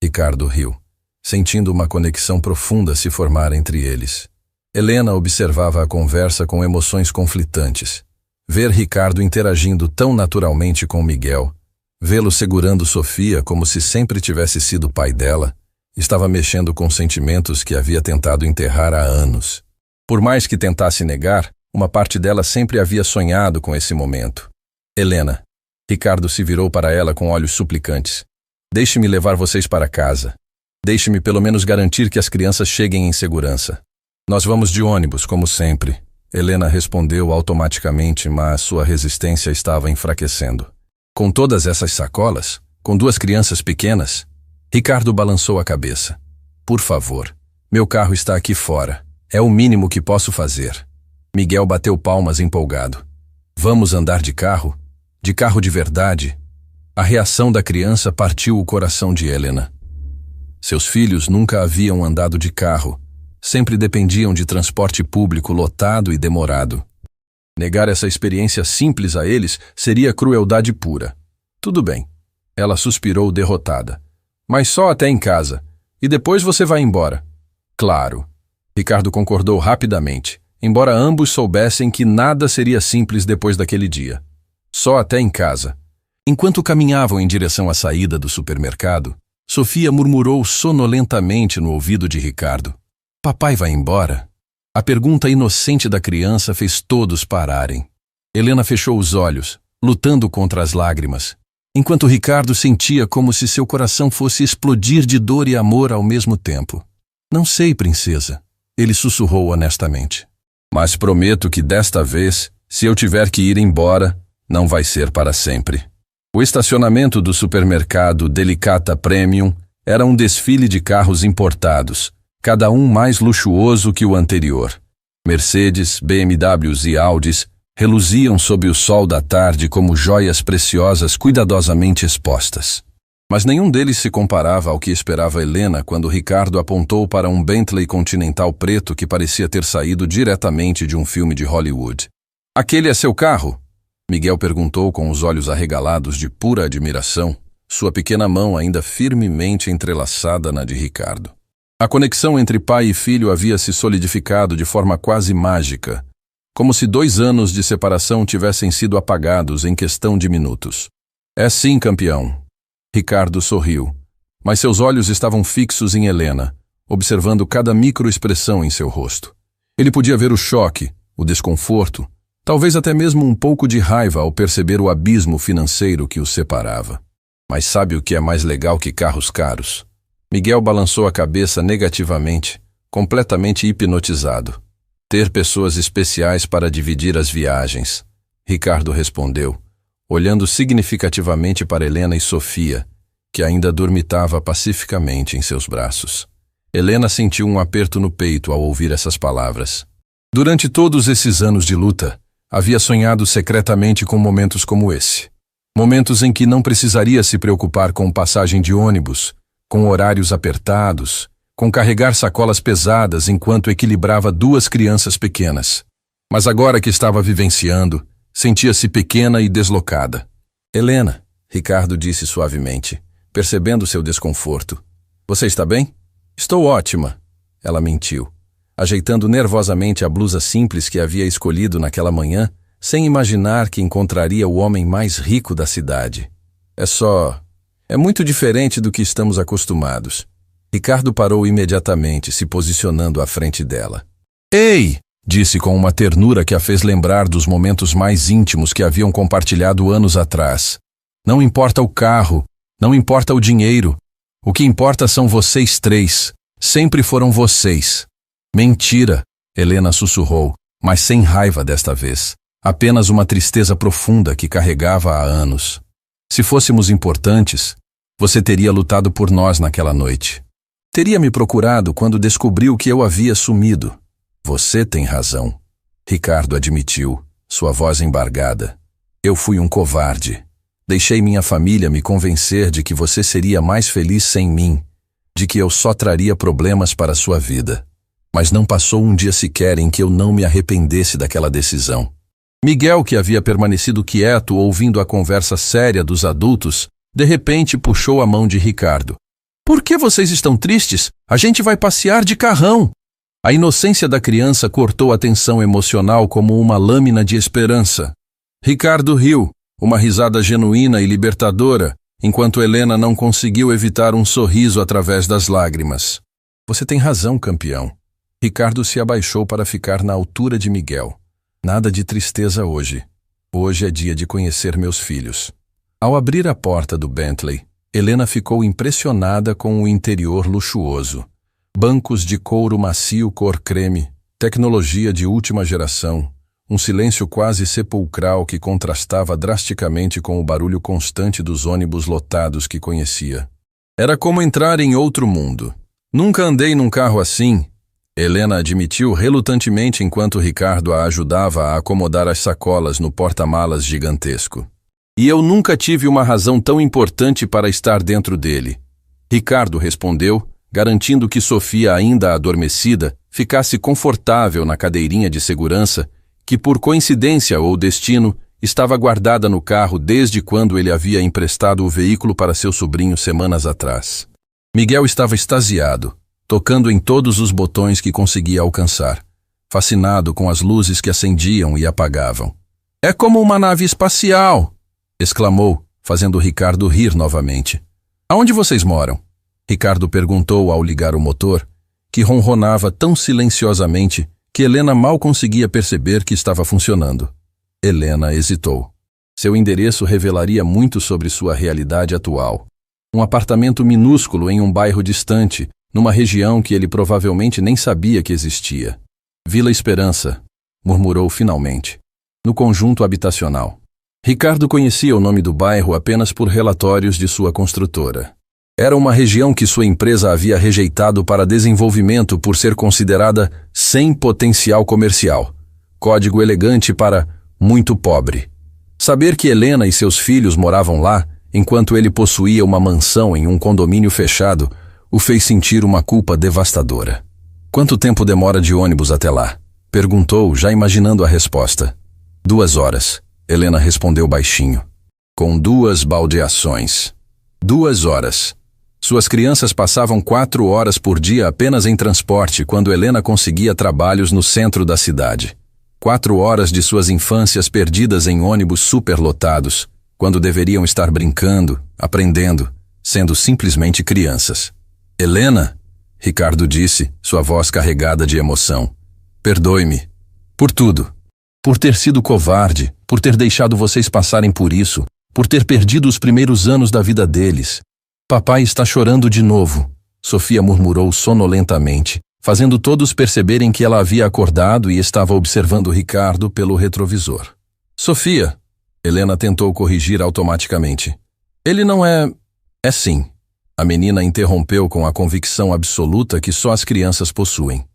Ricardo riu, sentindo uma conexão profunda se formar entre eles. Helena observava a conversa com emoções conflitantes. Ver Ricardo interagindo tão naturalmente com Miguel, vê-lo segurando Sofia como se sempre tivesse sido pai dela, estava mexendo com sentimentos que havia tentado enterrar há anos. Por mais que tentasse negar, uma parte dela sempre havia sonhado com esse momento. Helena. Ricardo se virou para ela com olhos suplicantes. Deixe-me levar vocês para casa. Deixe-me pelo menos garantir que as crianças cheguem em segurança. Nós vamos de ônibus, como sempre. Helena respondeu automaticamente, mas sua resistência estava enfraquecendo. Com todas essas sacolas? Com 2 crianças pequenas? Ricardo balançou a cabeça. Por favor, meu carro está aqui fora. É o mínimo que posso fazer. Miguel bateu palmas empolgado. Vamos andar de carro? De carro de verdade? A reação da criança partiu o coração de Helena. Seus filhos nunca haviam andado de carro. Sempre dependiam de transporte público lotado e demorado. Negar essa experiência simples a eles seria crueldade pura. Tudo bem. Ela suspirou derrotada. Mas só até em casa. E depois você vai embora. Claro. Ricardo concordou rapidamente, embora ambos soubessem que nada seria simples depois daquele dia. Só até em casa. Enquanto caminhavam em direção à saída do supermercado, Sofia murmurou sonolentamente no ouvido de Ricardo. Papai vai embora? A pergunta inocente da criança fez todos pararem. Helena fechou os olhos, lutando contra as lágrimas, enquanto Ricardo sentia como se seu coração fosse explodir de dor e amor ao mesmo tempo. Não sei, princesa, ele sussurrou honestamente. Mas prometo que desta vez, se eu tiver que ir embora, não vai ser para sempre. O estacionamento do supermercado Delicata Premium era um desfile de carros importados, cada um mais luxuoso que o anterior. Mercedes, BMWs e Audis reluziam sob o sol da tarde como joias preciosas cuidadosamente expostas. Mas nenhum deles se comparava ao que esperava Helena quando Ricardo apontou para um Bentley Continental preto que parecia ter saído diretamente de um filme de Hollywood. Aquele é seu carro? Miguel perguntou com os olhos arregalados de pura admiração, sua pequena mão ainda firmemente entrelaçada na de Ricardo. A conexão entre pai e filho havia se solidificado de forma quase mágica, como se 2 anos de separação tivessem sido apagados em questão de minutos. É sim, campeão. Ricardo sorriu, mas seus olhos estavam fixos em Helena, observando cada microexpressão em seu rosto. Ele podia ver o choque, o desconforto, talvez até mesmo um pouco de raiva ao perceber o abismo financeiro que os separava. Mas sabe o que é mais legal que carros caros? Miguel balançou a cabeça negativamente, completamente hipnotizado. Ter pessoas especiais para dividir as viagens. Ricardo respondeu, olhando significativamente para Helena e Sofia, que ainda dormitava pacificamente em seus braços. Helena sentiu um aperto no peito ao ouvir essas palavras. Durante todos esses anos de luta, havia sonhado secretamente com momentos como esse. Momentos em que não precisaria se preocupar com passagem de ônibus, com horários apertados, com carregar sacolas pesadas enquanto equilibrava 2 crianças pequenas. Mas agora que estava vivenciando, sentia-se pequena e deslocada. Helena, Ricardo disse suavemente, percebendo seu desconforto. Você está bem? Estou ótima. Ela mentiu, ajeitando nervosamente a blusa simples que havia escolhido naquela manhã, sem imaginar que encontraria o homem mais rico da cidade. É muito diferente do que estamos acostumados. Ricardo parou imediatamente, se posicionando à frente dela. Ei! Disse com uma ternura que a fez lembrar dos momentos mais íntimos que haviam compartilhado anos atrás. Não importa o carro, não importa o dinheiro. O que importa são vocês 3. Sempre foram vocês. Mentira, Helena sussurrou, mas sem raiva desta vez. Apenas uma tristeza profunda que carregava há anos. Se fôssemos importantes, você teria lutado por nós naquela noite. Teria me procurado quando descobriu que eu havia sumido. Você tem razão, Ricardo admitiu, sua voz embargada. Eu fui um covarde. Deixei minha família me convencer de que você seria mais feliz sem mim, de que eu só traria problemas para sua vida. mas não passou um dia sequer em que eu não me arrependesse daquela decisão. Miguel, que havia permanecido quieto ouvindo a conversa séria dos adultos, de repente puxou a mão de Ricardo. Por que vocês estão tristes? A gente vai passear de carrão. A inocência da criança cortou a tensão emocional como uma lâmina de esperança. Ricardo riu, uma risada genuína e libertadora, enquanto Helena não conseguiu evitar um sorriso através das lágrimas. Você tem razão, campeão. Ricardo se abaixou para ficar na altura de Miguel. Nada de tristeza hoje. Hoje é dia de conhecer meus filhos. Ao abrir a porta do Bentley, Helena ficou impressionada com o interior luxuoso. Bancos de couro macio cor creme, tecnologia de última geração, um silêncio quase sepulcral que contrastava drasticamente com o barulho constante dos ônibus lotados que conhecia. Era como entrar em outro mundo. Nunca andei num carro assim, Helena admitiu relutantemente enquanto Ricardo a ajudava a acomodar as sacolas no porta-malas gigantesco. E eu nunca tive uma razão tão importante para estar dentro dele. Ricardo respondeu, garantindo que Sofia, ainda adormecida, ficasse confortável na cadeirinha de segurança, que por coincidência ou destino, estava guardada no carro desde quando ele havia emprestado o veículo para seu sobrinho semanas atrás. Miguel estava extasiado, tocando em todos os botões que conseguia alcançar, fascinado com as luzes que acendiam e apagavam. É como uma nave espacial! Exclamou, fazendo Ricardo rir novamente. Aonde vocês moram? Ricardo perguntou ao ligar o motor, que ronronava tão silenciosamente que Helena mal conseguia perceber que estava funcionando. Helena hesitou. Seu endereço revelaria muito sobre sua realidade atual. Um apartamento minúsculo em um bairro distante, numa região que ele provavelmente nem sabia que existia. Vila Esperança, murmurou finalmente. No conjunto habitacional. Ricardo conhecia o nome do bairro apenas por relatórios de sua construtora. Era uma região que sua empresa havia rejeitado para desenvolvimento por ser considerada sem potencial comercial. Código elegante para muito pobre. Saber que Helena e seus filhos moravam lá, enquanto ele possuía uma mansão em um condomínio fechado, o fez sentir uma culpa devastadora. Quanto tempo demora de ônibus até lá? Perguntou, já imaginando a resposta. 2 horas. Helena respondeu baixinho. Com 2 baldeações. 2 horas. Suas crianças passavam 4 horas por dia apenas em transporte quando Helena conseguia trabalhos no centro da cidade. 4 horas de suas infâncias perdidas em ônibus superlotados, quando deveriam estar brincando, aprendendo, sendo simplesmente crianças. Helena, Ricardo disse, sua voz carregada de emoção. Perdoe-me. Por tudo. Por ter sido covarde, por ter deixado vocês passarem por isso, por ter perdido os primeiros anos da vida deles. Papai está chorando de novo, Sofia murmurou sonolentamente, fazendo todos perceberem que ela havia acordado e estava observando Ricardo pelo retrovisor. Sofia, Helena tentou corrigir automaticamente. Ele não é... É sim. A menina interrompeu com a convicção absoluta que só as crianças possuem.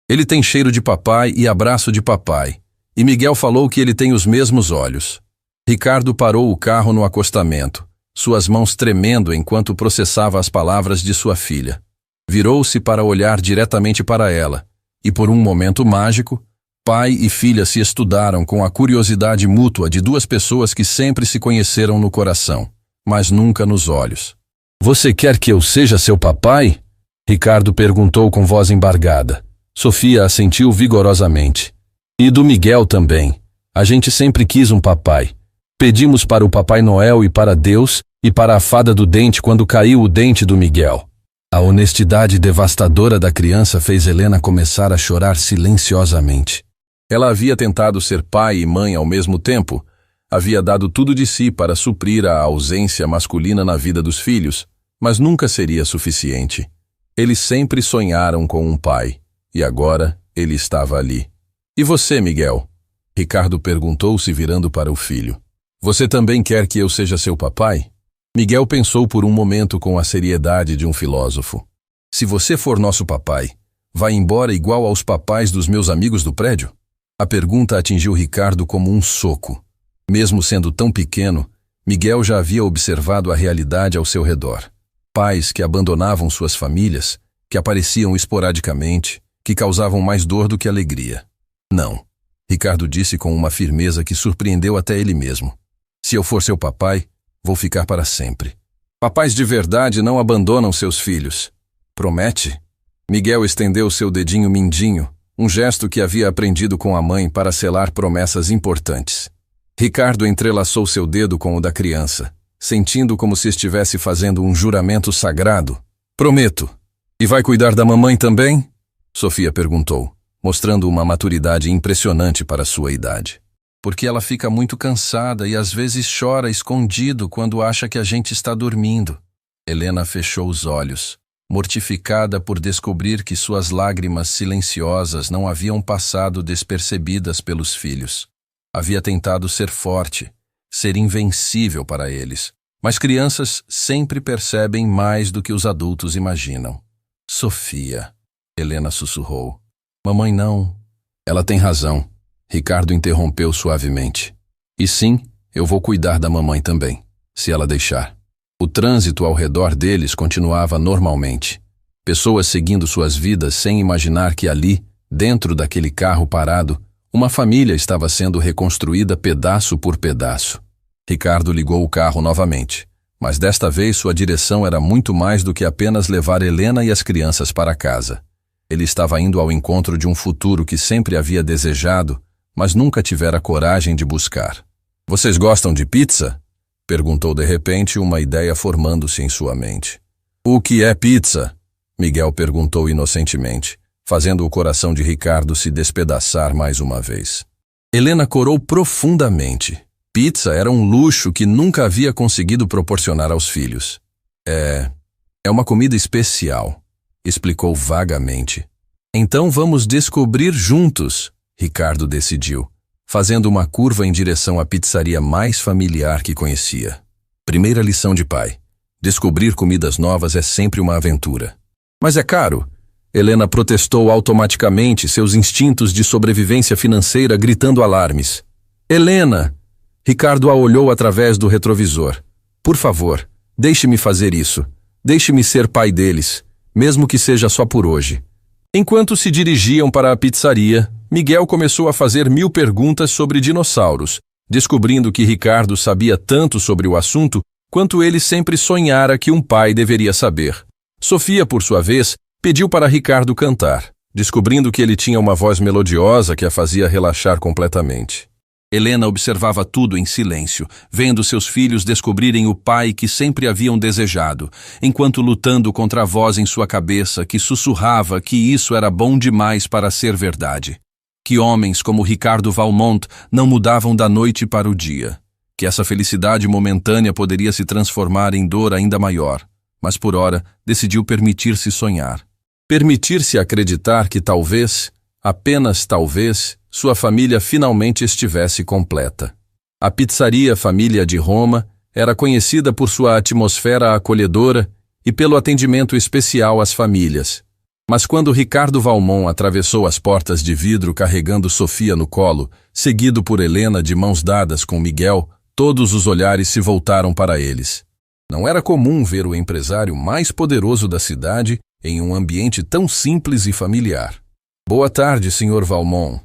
Ele tem cheiro de papai e abraço de papai. E Miguel falou que ele tem os mesmos olhos. Ricardo parou o carro no acostamento, suas mãos tremendo enquanto processava as palavras de sua filha. Virou-se para olhar diretamente para ela, e por um momento mágico, pai e filha se estudaram com a curiosidade mútua de 2 pessoas que sempre se conheceram no coração, mas nunca nos olhos. Você quer que eu seja seu papai? Ricardo perguntou com voz embargada. Sofia assentiu vigorosamente. E do Miguel também. A gente sempre quis um papai. Pedimos para o Papai Noel e para Deus e para a fada do dente quando caiu o dente do Miguel. A honestidade devastadora da criança fez Helena começar a chorar silenciosamente. Ela havia tentado ser pai e mãe ao mesmo tempo, havia dado tudo de si para suprir a ausência masculina na vida dos filhos, mas nunca seria suficiente. Eles sempre sonharam com um pai, e agora ele estava ali. E você, Miguel? Ricardo perguntou, se virando para o filho. Você também quer que eu seja seu papai? Miguel pensou por um momento com a seriedade de um filósofo. Se você for nosso papai, vai embora igual aos papais dos meus amigos do prédio? A pergunta atingiu Ricardo como um soco. Mesmo sendo tão pequeno, Miguel já havia observado a realidade ao seu redor. Pais que abandonavam suas famílias, que apareciam esporadicamente, que causavam mais dor do que alegria. Não, Ricardo disse com uma firmeza que surpreendeu até ele mesmo. Se eu for seu papai, vou ficar para sempre. Papais de verdade não abandonam seus filhos. Promete? Miguel estendeu seu dedinho mindinho, um gesto que havia aprendido com a mãe para selar promessas importantes. Ricardo entrelaçou seu dedo com o da criança, sentindo como se estivesse fazendo um juramento sagrado. Prometo. E vai cuidar da mamãe também? Sofia perguntou, mostrando uma maturidade impressionante para sua idade. Porque ela fica muito cansada e às vezes chora escondido quando acha que a gente está dormindo. Helena fechou os olhos, mortificada por descobrir que suas lágrimas silenciosas não haviam passado despercebidas pelos filhos. Havia tentado ser forte, ser invencível para eles, mas crianças sempre percebem mais do que os adultos imaginam. Sofia, Helena sussurrou. Mamãe não. Ela tem razão. Ricardo interrompeu suavemente. E sim, eu vou cuidar da mamãe também, se ela deixar. O trânsito ao redor deles continuava normalmente. Pessoas seguindo suas vidas sem imaginar que ali, dentro daquele carro parado, uma família estava sendo reconstruída pedaço por pedaço. Ricardo ligou o carro novamente, mas desta vez sua direção era muito mais do que apenas levar Helena e as crianças para casa. Ele estava indo ao encontro de um futuro que sempre havia desejado, mas nunca tivera coragem de buscar. Vocês gostam de pizza? Perguntou de repente, uma ideia formando-se em sua mente. O que é pizza? Miguel perguntou inocentemente, fazendo o coração de Ricardo se despedaçar mais uma vez. Helena corou profundamente. Pizza era um luxo que nunca havia conseguido proporcionar aos filhos. É uma comida especial, explicou vagamente. Então vamos descobrir juntos, Ricardo decidiu, fazendo uma curva em direção à pizzaria mais familiar que conhecia. Primeira lição de pai. Descobrir comidas novas é sempre uma aventura. Mas é caro. Helena protestou automaticamente, seus instintos de sobrevivência financeira gritando alarmes. Helena! Ricardo a olhou através do retrovisor. Por favor, deixe-me fazer isso. Deixe-me ser pai deles, mesmo que seja só por hoje. Enquanto se dirigiam para a pizzaria, Miguel começou a fazer 1000 perguntas sobre dinossauros, descobrindo que Ricardo sabia tanto sobre o assunto quanto ele sempre sonhara que um pai deveria saber. Sofia, por sua vez, pediu para Ricardo cantar, descobrindo que ele tinha uma voz melodiosa que a fazia relaxar completamente. Helena observava tudo em silêncio, vendo seus filhos descobrirem o pai que sempre haviam desejado, enquanto lutando contra a voz em sua cabeça que sussurrava que isso era bom demais para ser verdade. Que homens como Ricardo Valmont não mudavam da noite para o dia. Que essa felicidade momentânea poderia se transformar em dor ainda maior. Mas por ora, decidiu permitir-se sonhar. Permitir-se acreditar que talvez, apenas talvez, sua família finalmente estivesse completa. A pizzaria Família de Roma era conhecida por sua atmosfera acolhedora e pelo atendimento especial às famílias. Mas quando Ricardo Valmont atravessou as portas de vidro carregando Sofia no colo, seguido por Helena de mãos dadas com Miguel, todos os olhares se voltaram para eles. Não era comum ver o empresário mais poderoso da cidade em um ambiente tão simples e familiar. Boa tarde, Sr. Valmont.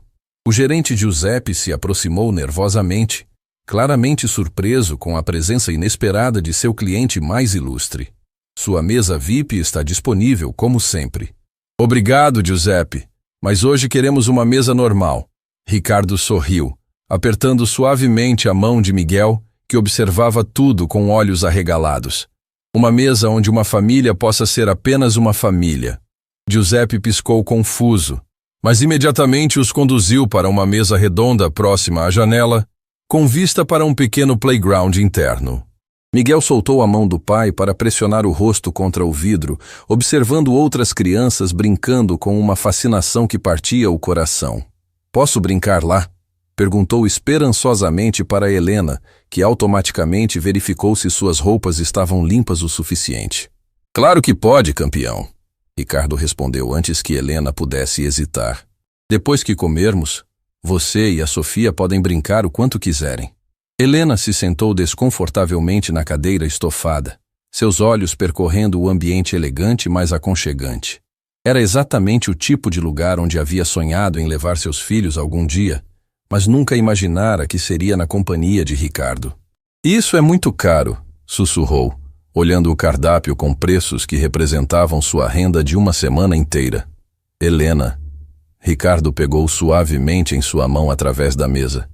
O gerente Giuseppe se aproximou nervosamente, claramente surpreso com a presença inesperada de seu cliente mais ilustre. Sua mesa VIP está disponível, como sempre. Obrigado, Giuseppe, mas hoje queremos uma mesa normal. Ricardo sorriu, apertando suavemente a mão de Miguel, que observava tudo com olhos arregalados. Uma mesa onde uma família possa ser apenas uma família. Giuseppe piscou confuso, mas imediatamente os conduziu para uma mesa redonda próxima à janela, com vista para um pequeno playground interno. Miguel soltou a mão do pai para pressionar o rosto contra o vidro, observando outras crianças brincando com uma fascinação que partia o coração. Posso brincar lá? Perguntou esperançosamente para Helena, que automaticamente verificou se suas roupas estavam limpas o suficiente. Claro que pode, campeão. Ricardo respondeu antes que Helena pudesse hesitar. Depois que comermos, você e a Sofia podem brincar o quanto quiserem. Helena se sentou desconfortavelmente na cadeira estofada, seus olhos percorrendo o ambiente elegante mas aconchegante. Era exatamente o tipo de lugar onde havia sonhado em levar seus filhos algum dia, mas nunca imaginara que seria na companhia de Ricardo. Isso é muito caro, sussurrou, olhando o cardápio com preços que representavam sua renda de uma semana inteira. Helena. Ricardo pegou suavemente em sua mão através da mesa.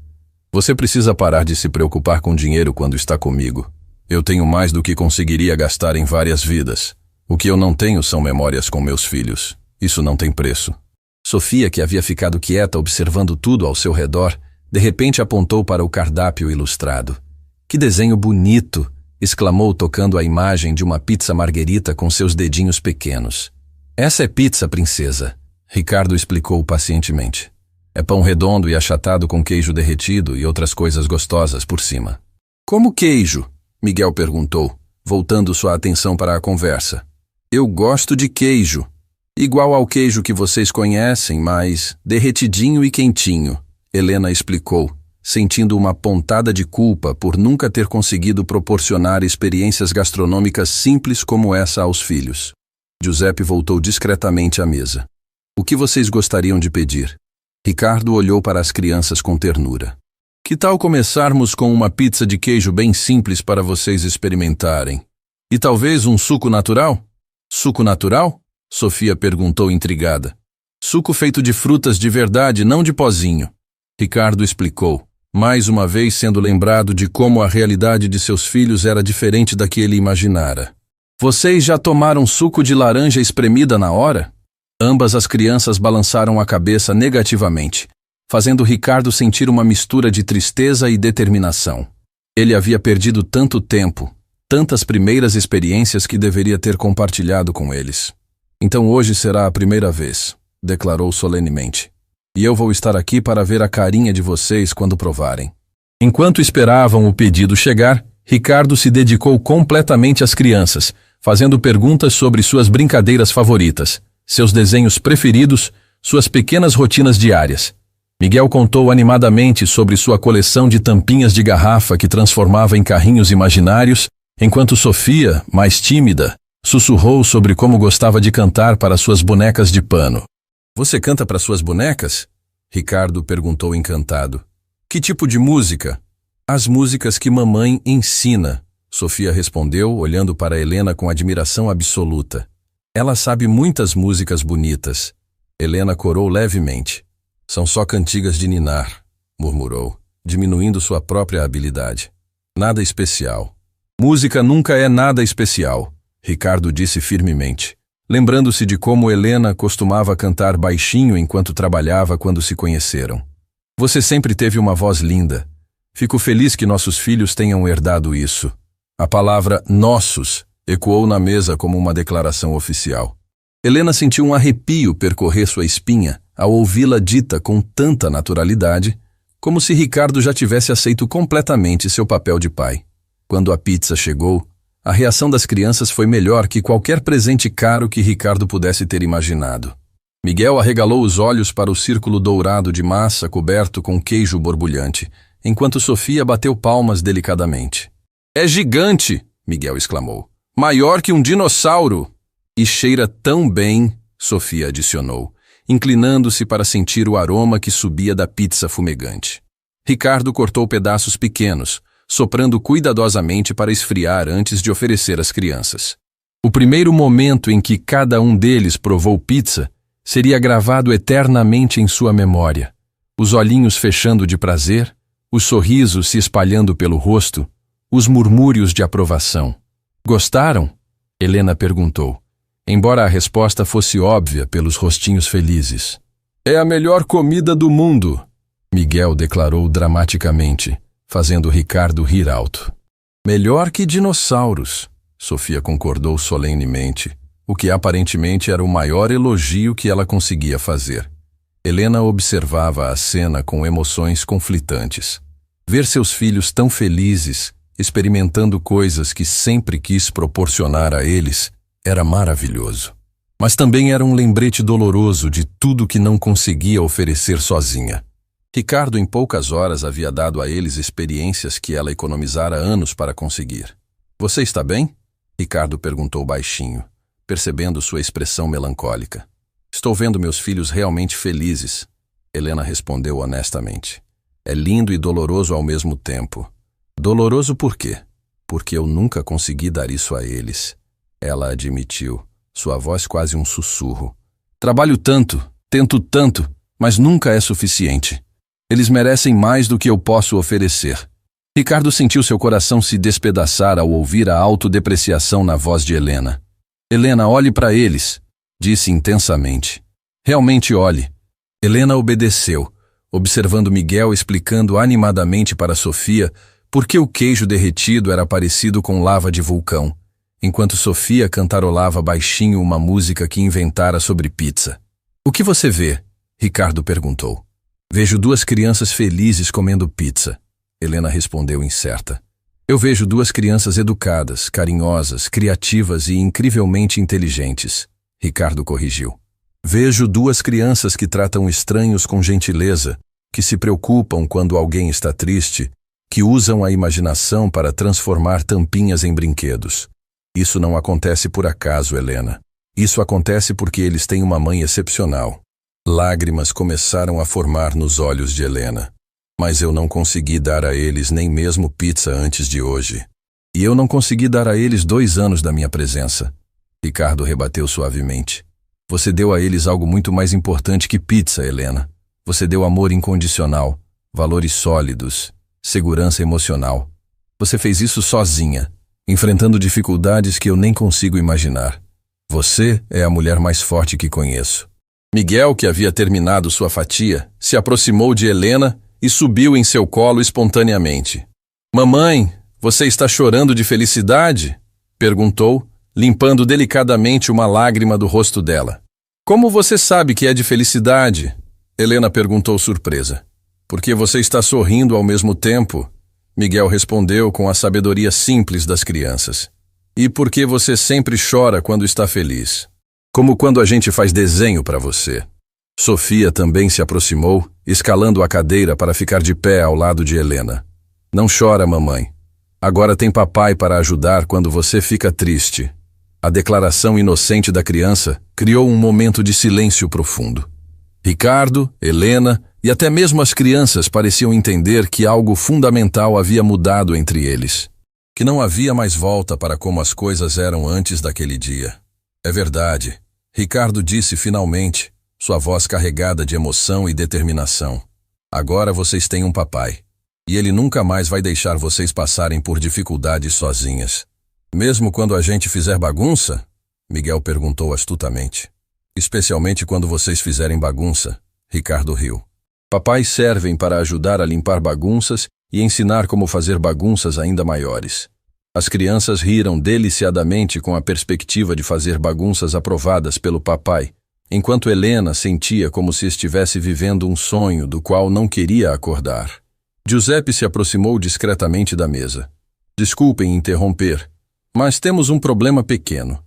Você precisa parar de se preocupar com dinheiro quando está comigo. Eu tenho mais do que conseguiria gastar em várias vidas. O que eu não tenho são memórias com meus filhos. Isso não tem preço. Sofia, que havia ficado quieta observando tudo ao seu redor, de repente apontou para o cardápio ilustrado. Que desenho bonito! Exclamou tocando a imagem de uma pizza marguerita com seus dedinhos pequenos. Essa é pizza, princesa, Ricardo explicou pacientemente. É pão redondo e achatado com queijo derretido e outras coisas gostosas por cima. Como queijo? Miguel perguntou, voltando sua atenção para a conversa. Eu gosto de queijo. Igual ao queijo que vocês conhecem, mas derretidinho e quentinho, Helena explicou, sentindo uma pontada de culpa por nunca ter conseguido proporcionar experiências gastronômicas simples como essa aos filhos. Giuseppe voltou discretamente à mesa. O que vocês gostariam de pedir? Ricardo olhou para as crianças com ternura. Que tal começarmos com uma pizza de queijo bem simples para vocês experimentarem? E talvez um suco natural? Suco natural? Sofia perguntou intrigada. Suco feito de frutas de verdade, não de pozinho. Ricardo explicou, mais uma vez sendo lembrado de como a realidade de seus filhos era diferente da que ele imaginara. Vocês já tomaram suco de laranja espremida na hora? Ambas as crianças balançaram a cabeça negativamente, fazendo Ricardo sentir uma mistura de tristeza e determinação. Ele havia perdido tanto tempo, tantas primeiras experiências que deveria ter compartilhado com eles. Então hoje será a primeira vez, declarou solenemente. E eu vou estar aqui para ver a carinha de vocês quando provarem. Enquanto esperavam o pedido chegar, Ricardo se dedicou completamente às crianças, fazendo perguntas sobre suas brincadeiras favoritas, seus desenhos preferidos, suas pequenas rotinas diárias. Miguel contou animadamente sobre sua coleção de tampinhas de garrafa que transformava em carrinhos imaginários, enquanto Sofia, mais tímida, sussurrou sobre como gostava de cantar para suas bonecas de pano. Você canta para suas bonecas? Ricardo perguntou encantado. Que tipo de música? As músicas que mamãe ensina, Sofia respondeu, olhando para Helena com admiração absoluta. Ela sabe muitas músicas bonitas. Helena corou levemente. São só cantigas de ninar, murmurou, diminuindo sua própria habilidade. Nada especial. Música nunca é nada especial, Ricardo disse firmemente, lembrando-se de como Helena costumava cantar baixinho enquanto trabalhava quando se conheceram. Você sempre teve uma voz linda. Fico feliz que nossos filhos tenham herdado isso. A palavra nossos ecoou na mesa como uma declaração oficial. Helena sentiu um arrepio percorrer sua espinha ao ouvi-la dita com tanta naturalidade, como se Ricardo já tivesse aceito completamente seu papel de pai. Quando a pizza chegou, a reação das crianças foi melhor que qualquer presente caro que Ricardo pudesse ter imaginado. Miguel arregalou os olhos para o círculo dourado de massa coberto com queijo borbulhante, enquanto Sofia bateu palmas delicadamente. É gigante! Miguel exclamou. Maior que um dinossauro! E cheira tão bem, Sofia adicionou, inclinando-se para sentir o aroma que subia da pizza fumegante. Ricardo cortou pedaços pequenos, soprando cuidadosamente para esfriar antes de oferecer às crianças. O primeiro momento em que cada um deles provou pizza seria gravado eternamente em sua memória, os olhinhos fechando de prazer, os sorrisos se espalhando pelo rosto, os murmúrios de aprovação. Gostaram? Helena perguntou, embora a resposta fosse óbvia pelos rostinhos felizes. É a melhor comida do mundo, Miguel declarou dramaticamente, fazendo Ricardo rir alto. Melhor que dinossauros, Sofia concordou solenemente, o que aparentemente era o maior elogio que ela conseguia fazer. Helena observava a cena com emoções conflitantes. Ver seus filhos tão felizes, experimentando coisas que sempre quis proporcionar a eles, era maravilhoso. Mas também era um lembrete doloroso de tudo que não conseguia oferecer sozinha. Ricardo em poucas horas havia dado a eles experiências que ela economizara anos para conseguir. Você está bem? Ricardo perguntou baixinho, percebendo sua expressão melancólica. Estou vendo meus filhos realmente felizes. Helena respondeu honestamente. É lindo e doloroso ao mesmo tempo. Doloroso por quê? Porque eu nunca consegui dar isso a eles. Ela admitiu, sua voz quase um sussurro. Trabalho tanto, tento tanto, mas nunca é suficiente. Eles merecem mais do que eu posso oferecer. Ricardo sentiu seu coração se despedaçar ao ouvir a autodepreciação na voz de Helena. Helena, olhe para eles, disse intensamente. Realmente olhe. Helena obedeceu, observando Miguel explicando animadamente para Sofia por que o queijo derretido era parecido com lava de vulcão, enquanto Sofia cantarolava baixinho uma música que inventara sobre pizza. O que você vê? Ricardo perguntou. Vejo duas crianças felizes comendo pizza. Helena respondeu incerta. Eu vejo duas crianças educadas, carinhosas, criativas e incrivelmente inteligentes. Ricardo corrigiu. Vejo duas crianças que tratam estranhos com gentileza, que se preocupam quando alguém está triste, que usam a imaginação para transformar tampinhas em brinquedos. Isso não acontece por acaso, Helena. Isso acontece porque eles têm uma mãe excepcional. Lágrimas começaram a formar nos olhos de Helena. Mas eu não consegui dar a eles nem mesmo pizza antes de hoje. E eu não consegui dar a eles 2 anos da minha presença. Ricardo rebateu suavemente. Você deu a eles algo muito mais importante que pizza, Helena. Você deu amor incondicional, valores sólidos, segurança emocional. Você fez isso sozinha, enfrentando dificuldades que eu nem consigo imaginar. Você é a mulher mais forte que conheço. Miguel, que havia terminado sua fatia, se aproximou de Helena e subiu em seu colo espontaneamente. Mamãe, você está chorando de felicidade? Perguntou, limpando delicadamente uma lágrima do rosto dela. Como você sabe que é de felicidade? Helena perguntou surpresa. Porque você está sorrindo ao mesmo tempo? Miguel respondeu com a sabedoria simples das crianças. E por que você sempre chora quando está feliz? Como quando a gente faz desenho para você. Sofia também se aproximou, escalando a cadeira para ficar de pé ao lado de Helena. Não chora, mamãe. Agora tem papai para ajudar quando você fica triste. A declaração inocente da criança criou um momento de silêncio profundo. Ricardo, Helena e até mesmo as crianças pareciam entender que algo fundamental havia mudado entre eles. Que não havia mais volta para como as coisas eram antes daquele dia. É verdade, Ricardo disse finalmente, sua voz carregada de emoção e determinação. Agora vocês têm um papai. E ele nunca mais vai deixar vocês passarem por dificuldades sozinhas. Mesmo quando a gente fizer bagunça? Miguel perguntou astutamente. Especialmente quando vocês fizerem bagunça, Ricardo riu. Papais servem para ajudar a limpar bagunças e ensinar como fazer bagunças ainda maiores. As crianças riram deliciadamente com a perspectiva de fazer bagunças aprovadas pelo papai, enquanto Helena sentia como se estivesse vivendo um sonho do qual não queria acordar. Giuseppe se aproximou discretamente da mesa. Desculpem interromper, mas temos um problema pequeno.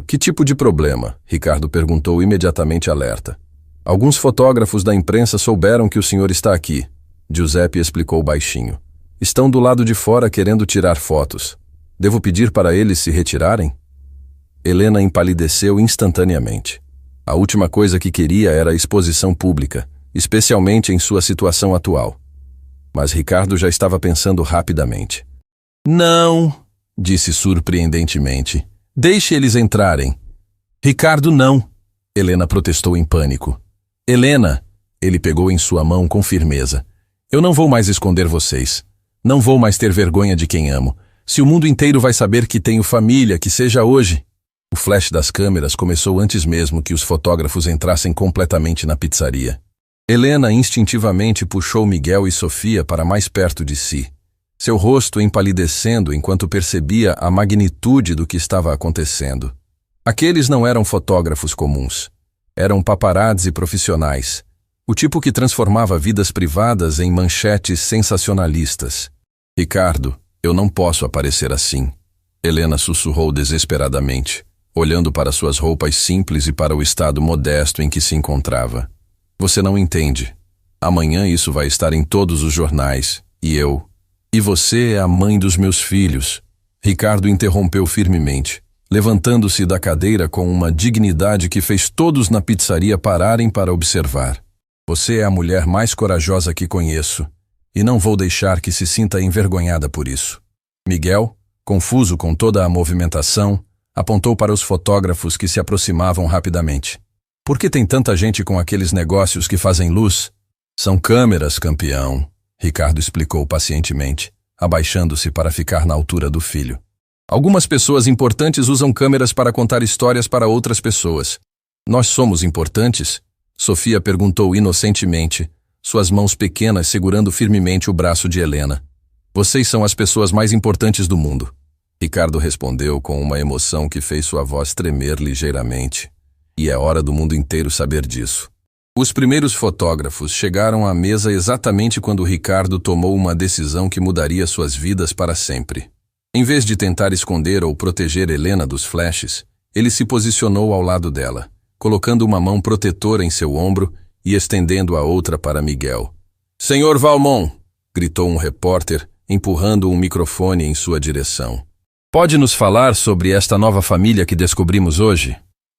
Que tipo de problema? Ricardo perguntou imediatamente alerta. Alguns fotógrafos da imprensa souberam que o senhor está aqui. Giuseppe explicou baixinho. Estão do lado de fora querendo tirar fotos. Devo pedir para eles se retirarem? Helena empalideceu instantaneamente. A última coisa que queria era a exposição pública, especialmente em sua situação atual. Mas Ricardo já estava pensando rapidamente. Não, disse surpreendentemente. Deixe eles entrarem. Ricardo, não. Helena protestou em pânico. Helena, ele pegou em sua mão com firmeza. Eu não vou mais esconder vocês. Não vou mais ter vergonha de quem amo. Se o mundo inteiro vai saber que tenho família, que seja hoje. O flash das câmeras começou antes mesmo que os fotógrafos entrassem completamente na pizzaria. Helena instintivamente puxou Miguel e Sofia para mais perto de si, seu rosto empalidecendo enquanto percebia a magnitude do que estava acontecendo. Aqueles não eram fotógrafos comuns. Eram paparazzi profissionais, o tipo que transformava vidas privadas em manchetes sensacionalistas. Ricardo, eu não posso aparecer assim. Helena sussurrou desesperadamente, olhando para suas roupas simples e para o estado modesto em que se encontrava. Você não entende. Amanhã isso vai estar em todos os jornais, e eu... E você é a mãe dos meus filhos. Ricardo interrompeu firmemente. levantando-se da cadeira com uma dignidade que fez todos na pizzaria pararem para observar. Você é a mulher mais corajosa que conheço, e não vou deixar que se sinta envergonhada por isso. Miguel, confuso com toda a movimentação, apontou para os fotógrafos que se aproximavam rapidamente. Por que tem tanta gente com aqueles negócios que fazem luz? São câmeras, campeão, Ricardo explicou pacientemente, abaixando-se para ficar na altura do filho. Algumas pessoas importantes usam câmeras para contar histórias para outras pessoas. Nós somos importantes? Sofia perguntou inocentemente, suas mãos pequenas segurando firmemente o braço de Helena. Vocês são as pessoas mais importantes do mundo. Ricardo respondeu com uma emoção que fez sua voz tremer ligeiramente. E é hora do mundo inteiro saber disso. Os primeiros fotógrafos chegaram à mesa exatamente quando Ricardo tomou uma decisão que mudaria suas vidas para sempre. Em vez de tentar esconder ou proteger Helena dos flashes, ele se posicionou ao lado dela, colocando uma mão protetora em seu ombro e estendendo a outra para Miguel. Senhor Valmont, gritou um repórter, empurrando um microfone em sua direção. Pode nos falar sobre esta nova família que descobrimos hoje?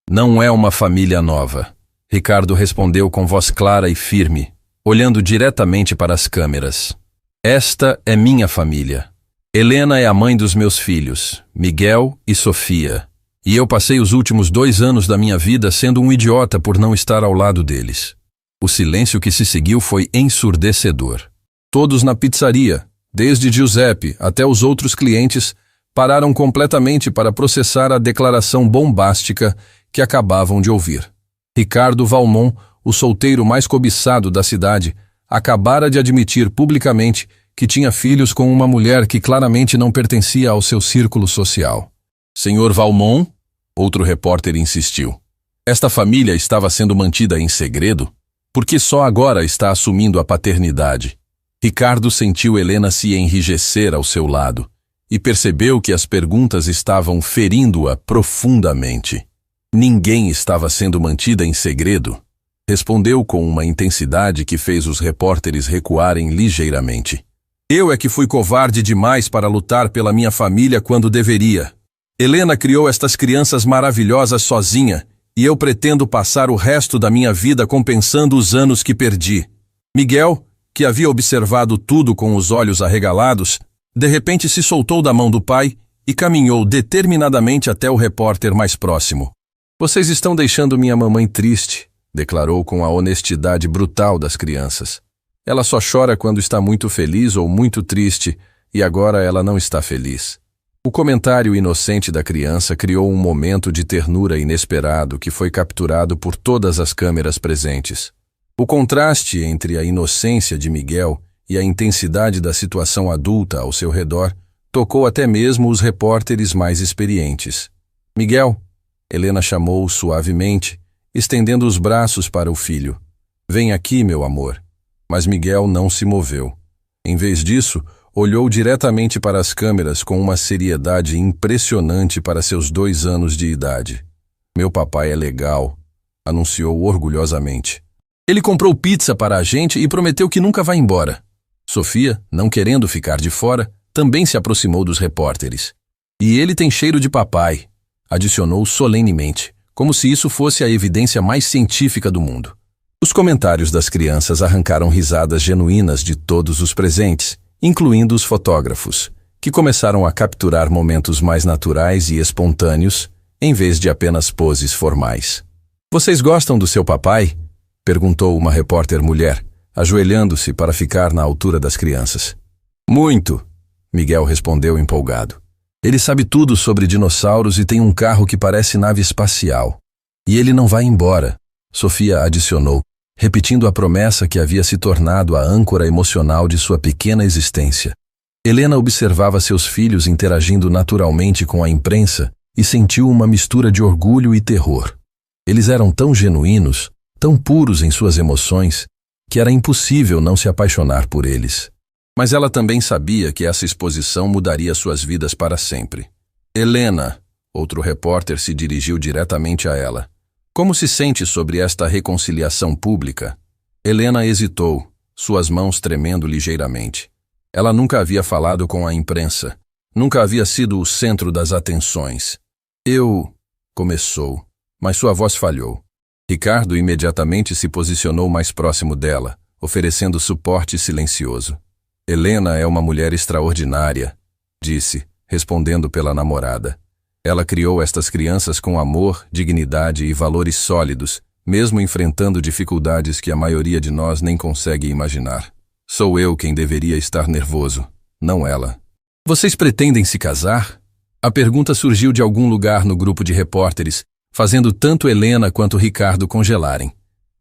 Não é uma família nova, Ricardo respondeu com voz clara e firme, olhando diretamente para as câmeras. Esta é minha família. Helena é a mãe dos meus filhos, Miguel e Sofia, e eu passei os últimos 2 anos da minha vida sendo um idiota por não estar ao lado deles. O silêncio que se seguiu foi ensurdecedor. Todos na pizzaria, desde Giuseppe até os outros clientes, pararam completamente para processar a declaração bombástica que acabavam de ouvir. Ricardo Valmont, o solteiro mais cobiçado da cidade, acabara de admitir publicamente que tinha filhos com uma mulher que claramente não pertencia ao seu círculo social. Senhor Valmont, outro repórter insistiu. Esta família estava sendo mantida em segredo? Por que só agora está assumindo a paternidade? Ricardo sentiu Helena se enrijecer ao seu lado e percebeu que as perguntas estavam ferindo-a profundamente. Ninguém estava sendo mantida em segredo, respondeu com uma intensidade que fez os repórteres recuarem ligeiramente. Eu é que fui covarde demais para lutar pela minha família quando deveria. Helena criou estas crianças maravilhosas sozinha e eu pretendo passar o resto da minha vida compensando os anos que perdi. Miguel, que havia observado tudo com os olhos arregalados, de repente se soltou da mão do pai e caminhou determinadamente até o repórter mais próximo. Vocês estão deixando minha mamãe triste, declarou com a honestidade brutal das crianças. Ela só chora quando está muito feliz ou muito triste, e agora ela não está feliz. O comentário inocente da criança criou um momento de ternura inesperado que foi capturado por todas as câmeras presentes. O contraste entre a inocência de Miguel e a intensidade da situação adulta ao seu redor tocou até mesmo os repórteres mais experientes. Miguel, Helena chamou-o suavemente, estendendo os braços para o filho. Vem aqui, meu amor. Mas Miguel não se moveu. Em vez disso, olhou diretamente para as câmeras com uma seriedade impressionante para seus 2 anos de idade. Meu papai é legal, anunciou orgulhosamente. Ele comprou pizza para a gente e prometeu que nunca vai embora. Sofia, não querendo ficar de fora, também se aproximou dos repórteres. E ele tem cheiro de papai, adicionou solenemente, como se isso fosse a evidência mais científica do mundo. Os comentários das crianças arrancaram risadas genuínas de todos os presentes, incluindo os fotógrafos, que começaram a capturar momentos mais naturais e espontâneos, em vez de apenas poses formais. Vocês gostam do seu papai? Perguntou uma repórter mulher, ajoelhando-se para ficar na altura das crianças. Muito, Miguel respondeu empolgado. Ele sabe tudo sobre dinossauros e tem um carro que parece nave espacial. E ele não vai embora, Sofia adicionou, repetindo a promessa que havia se tornado a âncora emocional de sua pequena existência. Helena observava seus filhos interagindo naturalmente com a imprensa e sentiu uma mistura de orgulho e terror. Eles eram tão genuínos, tão puros em suas emoções, que era impossível não se apaixonar por eles. Mas ela também sabia que essa exposição mudaria suas vidas para sempre. Helena, outro repórter se dirigiu diretamente a ela. Como se sente sobre esta reconciliação pública? Helena hesitou, suas mãos tremendo ligeiramente. Ela nunca havia falado com a imprensa, nunca havia sido o centro das atenções. Eu... começou, mas sua voz falhou. Ricardo imediatamente se posicionou mais próximo dela, oferecendo suporte silencioso. Helena é uma mulher extraordinária, disse, respondendo pela namorada. Ela criou estas crianças com amor, dignidade e valores sólidos, mesmo enfrentando dificuldades que a maioria de nós nem consegue imaginar. Sou eu quem deveria estar nervoso, não ela. Vocês pretendem se casar? A pergunta surgiu de algum lugar no grupo de repórteres, fazendo tanto Helena quanto Ricardo congelarem.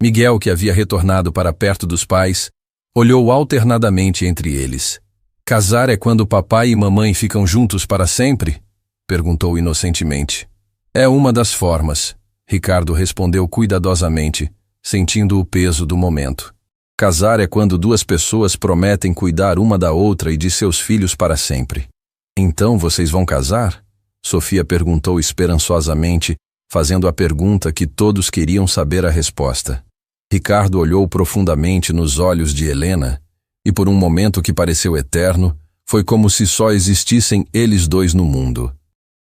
Miguel, que havia retornado para perto dos pais, olhou alternadamente entre eles. Casar é quando papai e mamãe ficam juntos para sempre? Perguntou inocentemente. É uma das formas, Ricardo respondeu cuidadosamente, sentindo o peso do momento. Casar é quando duas pessoas prometem cuidar uma da outra e de seus filhos para sempre. Então vocês vão casar? Sofia perguntou esperançosamente, fazendo a pergunta que todos queriam saber a resposta. Ricardo olhou profundamente nos olhos de Helena, e por um momento que pareceu eterno, foi como se só existissem eles dois no mundo.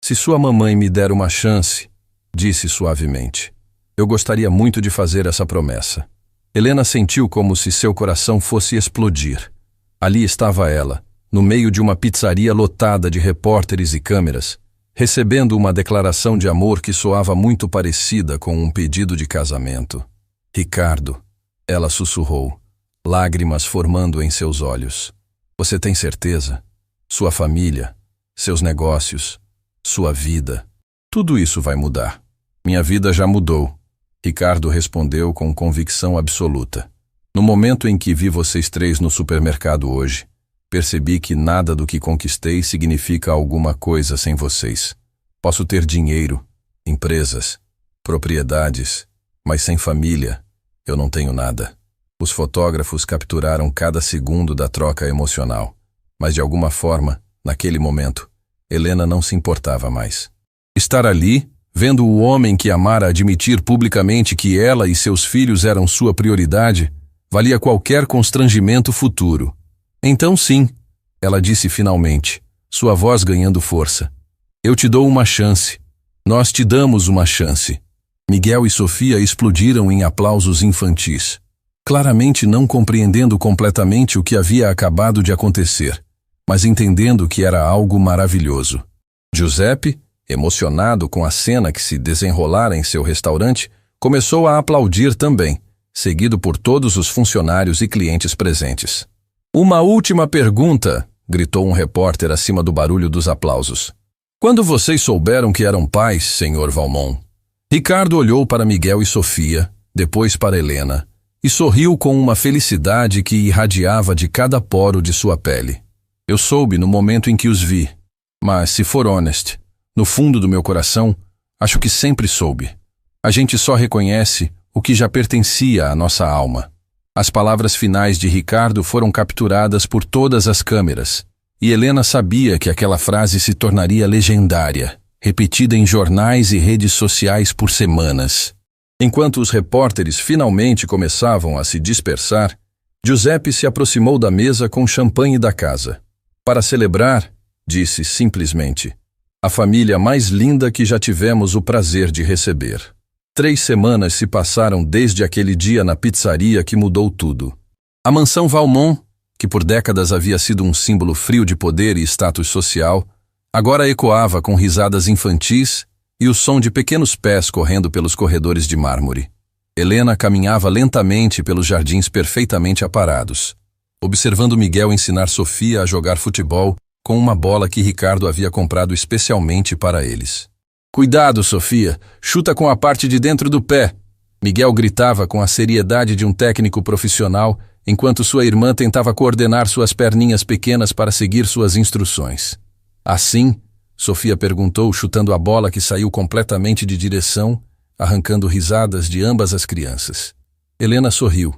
Se sua mamãe me der uma chance, disse suavemente, eu gostaria muito de fazer essa promessa. Helena sentiu como se seu coração fosse explodir. Ali estava ela, no meio de uma pizzaria lotada de repórteres e câmeras, recebendo uma declaração de amor que soava muito parecida com um pedido de casamento. Ricardo, ela sussurrou, lágrimas formando em seus olhos. Você tem certeza? Sua família, seus negócios, sua vida, tudo isso vai mudar. Minha vida já mudou, Ricardo respondeu com convicção absoluta. No momento em que vi vocês três no supermercado hoje, percebi que nada do que conquistei significa alguma coisa sem vocês. Posso ter dinheiro, empresas, propriedades, mas sem família, eu não tenho nada. Os fotógrafos capturaram cada segundo da troca emocional, mas de alguma forma, naquele momento, Helena não se importava mais. Estar ali, vendo o homem que amara admitir publicamente que ela e seus filhos eram sua prioridade, valia qualquer constrangimento futuro. Então sim, ela disse finalmente, sua voz ganhando força. Eu te dou uma chance. Nós te damos uma chance. Miguel e Sofia explodiram em aplausos infantis, claramente não compreendendo completamente o que havia acabado de acontecer, mas entendendo que era algo maravilhoso. Giuseppe, emocionado com a cena que se desenrolara em seu restaurante, começou a aplaudir também, seguido por todos os funcionários e clientes presentes. Uma última pergunta, gritou um repórter acima do barulho dos aplausos. Quando vocês souberam que eram pais, Sr. Valmont? Ricardo olhou para Miguel e Sofia, depois para Helena, e sorriu com uma felicidade que irradiava de cada poro de sua pele. Eu soube no momento em que os vi, mas, se for honest, no fundo do meu coração, acho que sempre soube. A gente só reconhece o que já pertencia à nossa alma. As palavras finais de Ricardo foram capturadas por todas as câmeras, e Helena sabia que aquela frase se tornaria legendária, repetida em jornais e redes sociais por semanas. Enquanto os repórteres finalmente começavam a se dispersar, Giuseppe se aproximou da mesa com champanhe da casa. Para celebrar, disse simplesmente, a família mais linda que já tivemos o prazer de receber. 3 semanas se passaram desde aquele dia na pizzaria que mudou tudo. A mansão Valmont, que por décadas havia sido um símbolo frio de poder e status social, agora ecoava com risadas infantis e o som de pequenos pés correndo pelos corredores de mármore. Helena caminhava lentamente pelos jardins perfeitamente aparados, observando Miguel ensinar Sofia a jogar futebol com uma bola que Ricardo havia comprado especialmente para eles. Cuidado, Sofia, chuta com a parte de dentro do pé. Miguel gritava com a seriedade de um técnico profissional, enquanto sua irmã tentava coordenar suas perninhas pequenas para seguir suas instruções. Assim, Sofia perguntou, chutando a bola que saiu completamente de direção, arrancando risadas de ambas as crianças. Helena sorriu,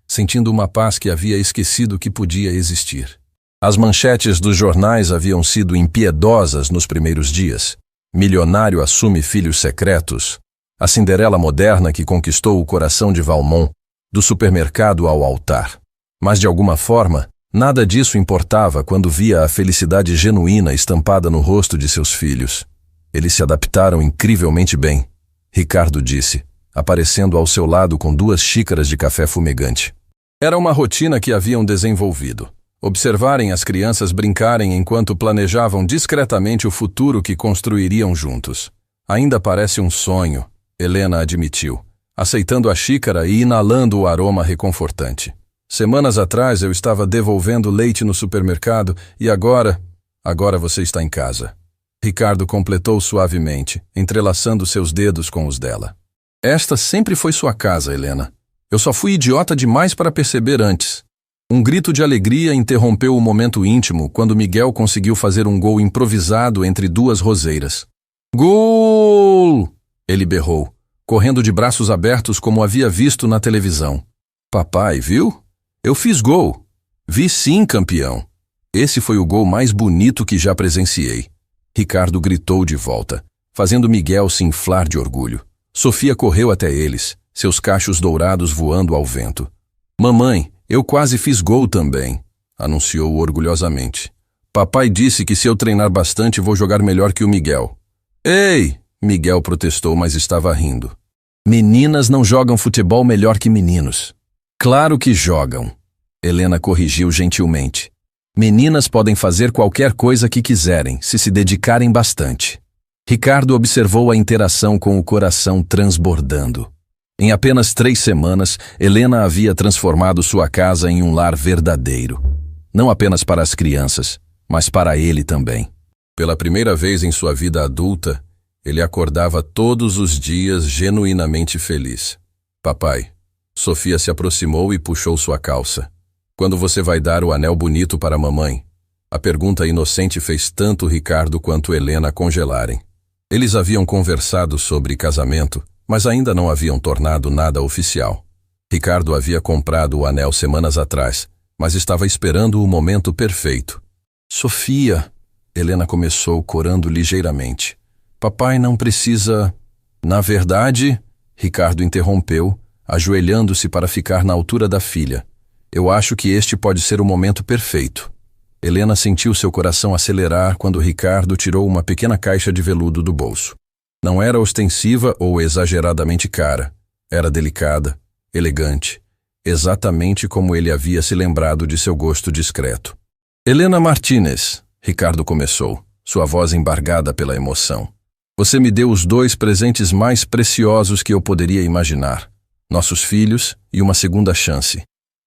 sentindo uma paz que havia esquecido que podia existir. As manchetes dos jornais haviam sido impiedosas nos primeiros dias. Milionário assume filhos secretos. A Cinderela moderna que conquistou o coração de Valmont, do supermercado ao altar. Mas de alguma forma, nada disso importava quando via a felicidade genuína estampada no rosto de seus filhos. Eles se adaptaram incrivelmente bem, Ricardo disse, aparecendo ao seu lado com 2 xícaras de café fumegante. Era uma rotina que haviam desenvolvido. Observarem as crianças brincarem enquanto planejavam discretamente o futuro que construiriam juntos. Ainda parece um sonho, Helena admitiu, aceitando a xícara e inalando o aroma reconfortante. Semanas atrás eu estava devolvendo leite no supermercado e agora você está em casa. Ricardo completou suavemente, entrelaçando seus dedos com os dela. Esta sempre foi sua casa, Helena. Eu só fui idiota demais para perceber antes. Um grito de alegria interrompeu o momento íntimo quando Miguel conseguiu fazer um gol improvisado entre 2 roseiras. Gol! Ele berrou, correndo de braços abertos como havia visto na televisão. Papai, viu? Eu fiz gol. Vi sim, campeão. Esse foi o gol mais bonito que já presenciei. Ricardo gritou de volta, fazendo Miguel se inflar de orgulho. Sofia correu até eles, seus cachos dourados voando ao vento. Mamãe, eu quase fiz gol também, anunciou orgulhosamente. Papai disse que se eu treinar bastante vou jogar melhor que o Miguel. Ei! Miguel protestou, mas estava rindo. Meninas não jogam futebol melhor que meninos. Claro que jogam. Helena corrigiu gentilmente. Meninas podem fazer qualquer coisa que quiserem, se dedicarem bastante. Ricardo observou a interação com o coração transbordando. Em apenas 3 semanas, Helena havia transformado sua casa em um lar verdadeiro. Não apenas para as crianças, mas para ele também. Pela primeira vez em sua vida adulta, ele acordava todos os dias genuinamente feliz. Papai, Sofia se aproximou e puxou sua calça. Quando você vai dar o anel bonito para a mamãe? A pergunta inocente fez tanto Ricardo quanto Helena congelarem. Eles haviam conversado sobre casamento, mas ainda não haviam tornado nada oficial. Ricardo havia comprado o anel semanas atrás, mas estava esperando o momento perfeito. Sofia, Helena começou corando ligeiramente. Papai não precisa... Na verdade, Ricardo interrompeu, ajoelhando-se para ficar na altura da filha. Eu acho que este pode ser o momento perfeito. Helena sentiu seu coração acelerar quando Ricardo tirou uma pequena caixa de veludo do bolso. Não era ostensiva ou exageradamente cara. Era delicada, elegante, exatamente como ele havia se lembrado de seu gosto discreto. Helena Martínez, Ricardo começou, sua voz embargada pela emoção. Você me deu os 2 presentes mais preciosos que eu poderia imaginar. Nossos filhos e uma segunda chance.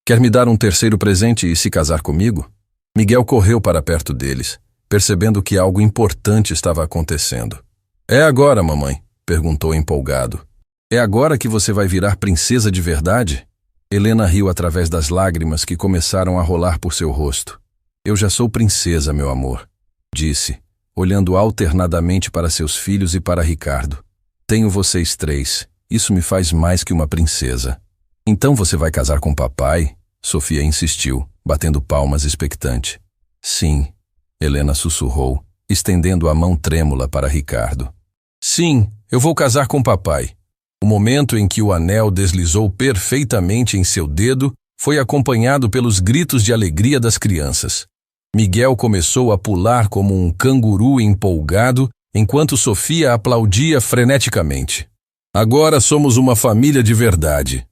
Quer me dar um 3º presente e se casar comigo? Miguel correu para perto deles, percebendo que algo importante estava acontecendo. É agora, mamãe? Perguntou empolgado. É agora que você vai virar princesa de verdade? Helena riu através das lágrimas que começaram a rolar por seu rosto. Eu já sou princesa, meu amor, disse, olhando alternadamente para seus filhos e para Ricardo. Tenho vocês 3, isso me faz mais que uma princesa. Então você vai casar com papai? Sofia insistiu, batendo palmas expectante. Sim, Helena sussurrou, estendendo a mão trêmula para Ricardo. Sim, eu vou casar com papai. O momento em que o anel deslizou perfeitamente em seu dedo foi acompanhado pelos gritos de alegria das crianças. Miguel começou a pular como um canguru empolgado, enquanto Sofia aplaudia freneticamente. Agora somos uma família de verdade,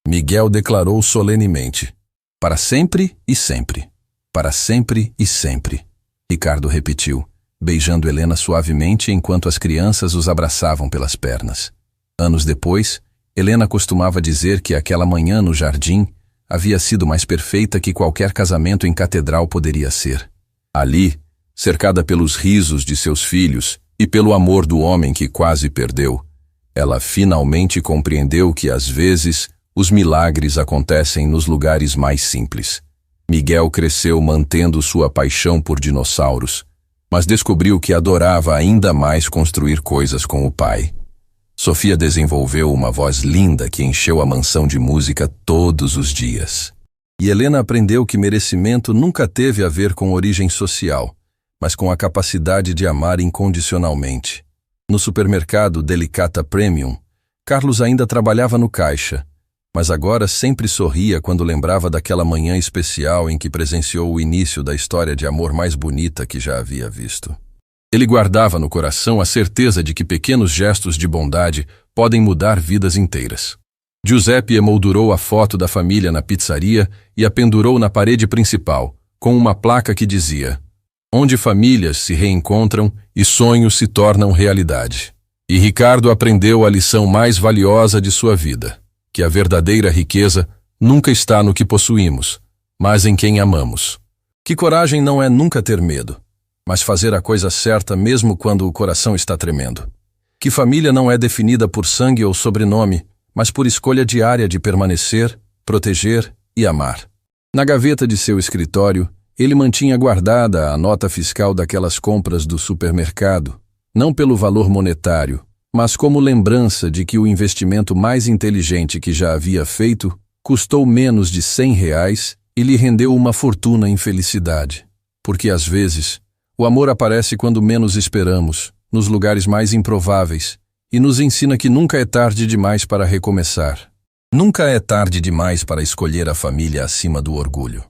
Miguel declarou solenemente. Para sempre e sempre. Para sempre e sempre. Ricardo repetiu, beijando Helena suavemente enquanto as crianças os abraçavam pelas pernas. Anos depois, Helena costumava dizer que aquela manhã no jardim havia sido mais perfeita que qualquer casamento em catedral poderia ser. Ali, cercada pelos risos de seus filhos e pelo amor do homem que quase perdeu, ela finalmente compreendeu que às vezes os milagres acontecem nos lugares mais simples. Miguel cresceu mantendo sua paixão por dinossauros, mas descobriu que adorava ainda mais construir coisas com o pai. Sofia desenvolveu uma voz linda que encheu a mansão de música todos os dias. E Helena aprendeu que merecimento nunca teve a ver com origem social, mas com a capacidade de amar incondicionalmente. No supermercado Delicata Premium, Carlos ainda trabalhava no caixa, mas agora sempre sorria quando lembrava daquela manhã especial em que presenciou o início da história de amor mais bonita que já havia visto. Ele guardava no coração a certeza de que pequenos gestos de bondade podem mudar vidas inteiras. Giuseppe emoldurou a foto da família na pizzaria e a pendurou na parede principal, com uma placa que dizia: onde famílias se reencontram e sonhos se tornam realidade. E Ricardo aprendeu a lição mais valiosa de sua vida, que a verdadeira riqueza nunca está no que possuímos, mas em quem amamos. Que coragem não é nunca ter medo, mas fazer a coisa certa mesmo quando o coração está tremendo. Que família não é definida por sangue ou sobrenome, mas por escolha diária de permanecer, proteger e amar. Na gaveta de seu escritório, ele mantinha guardada a nota fiscal daquelas compras do supermercado, não pelo valor monetário, mas como lembrança de que o investimento mais inteligente que já havia feito custou menos de R$100 e lhe rendeu uma fortuna em felicidade. Porque às vezes, o amor aparece quando menos esperamos, nos lugares mais improváveis, e nos ensina que nunca é tarde demais para recomeçar. Nunca é tarde demais para escolher a família acima do orgulho.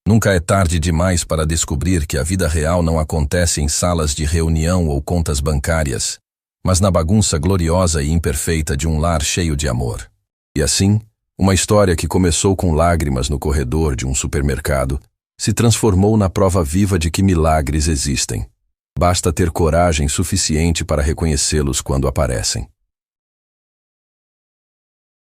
Nunca é tarde demais para descobrir que a vida real não acontece em salas de reunião ou contas bancárias, mas na bagunça gloriosa e imperfeita de um lar cheio de amor. E assim, uma história que começou com lágrimas no corredor de um supermercado se transformou na prova viva de que milagres existem. Basta ter coragem suficiente para reconhecê-los quando aparecem.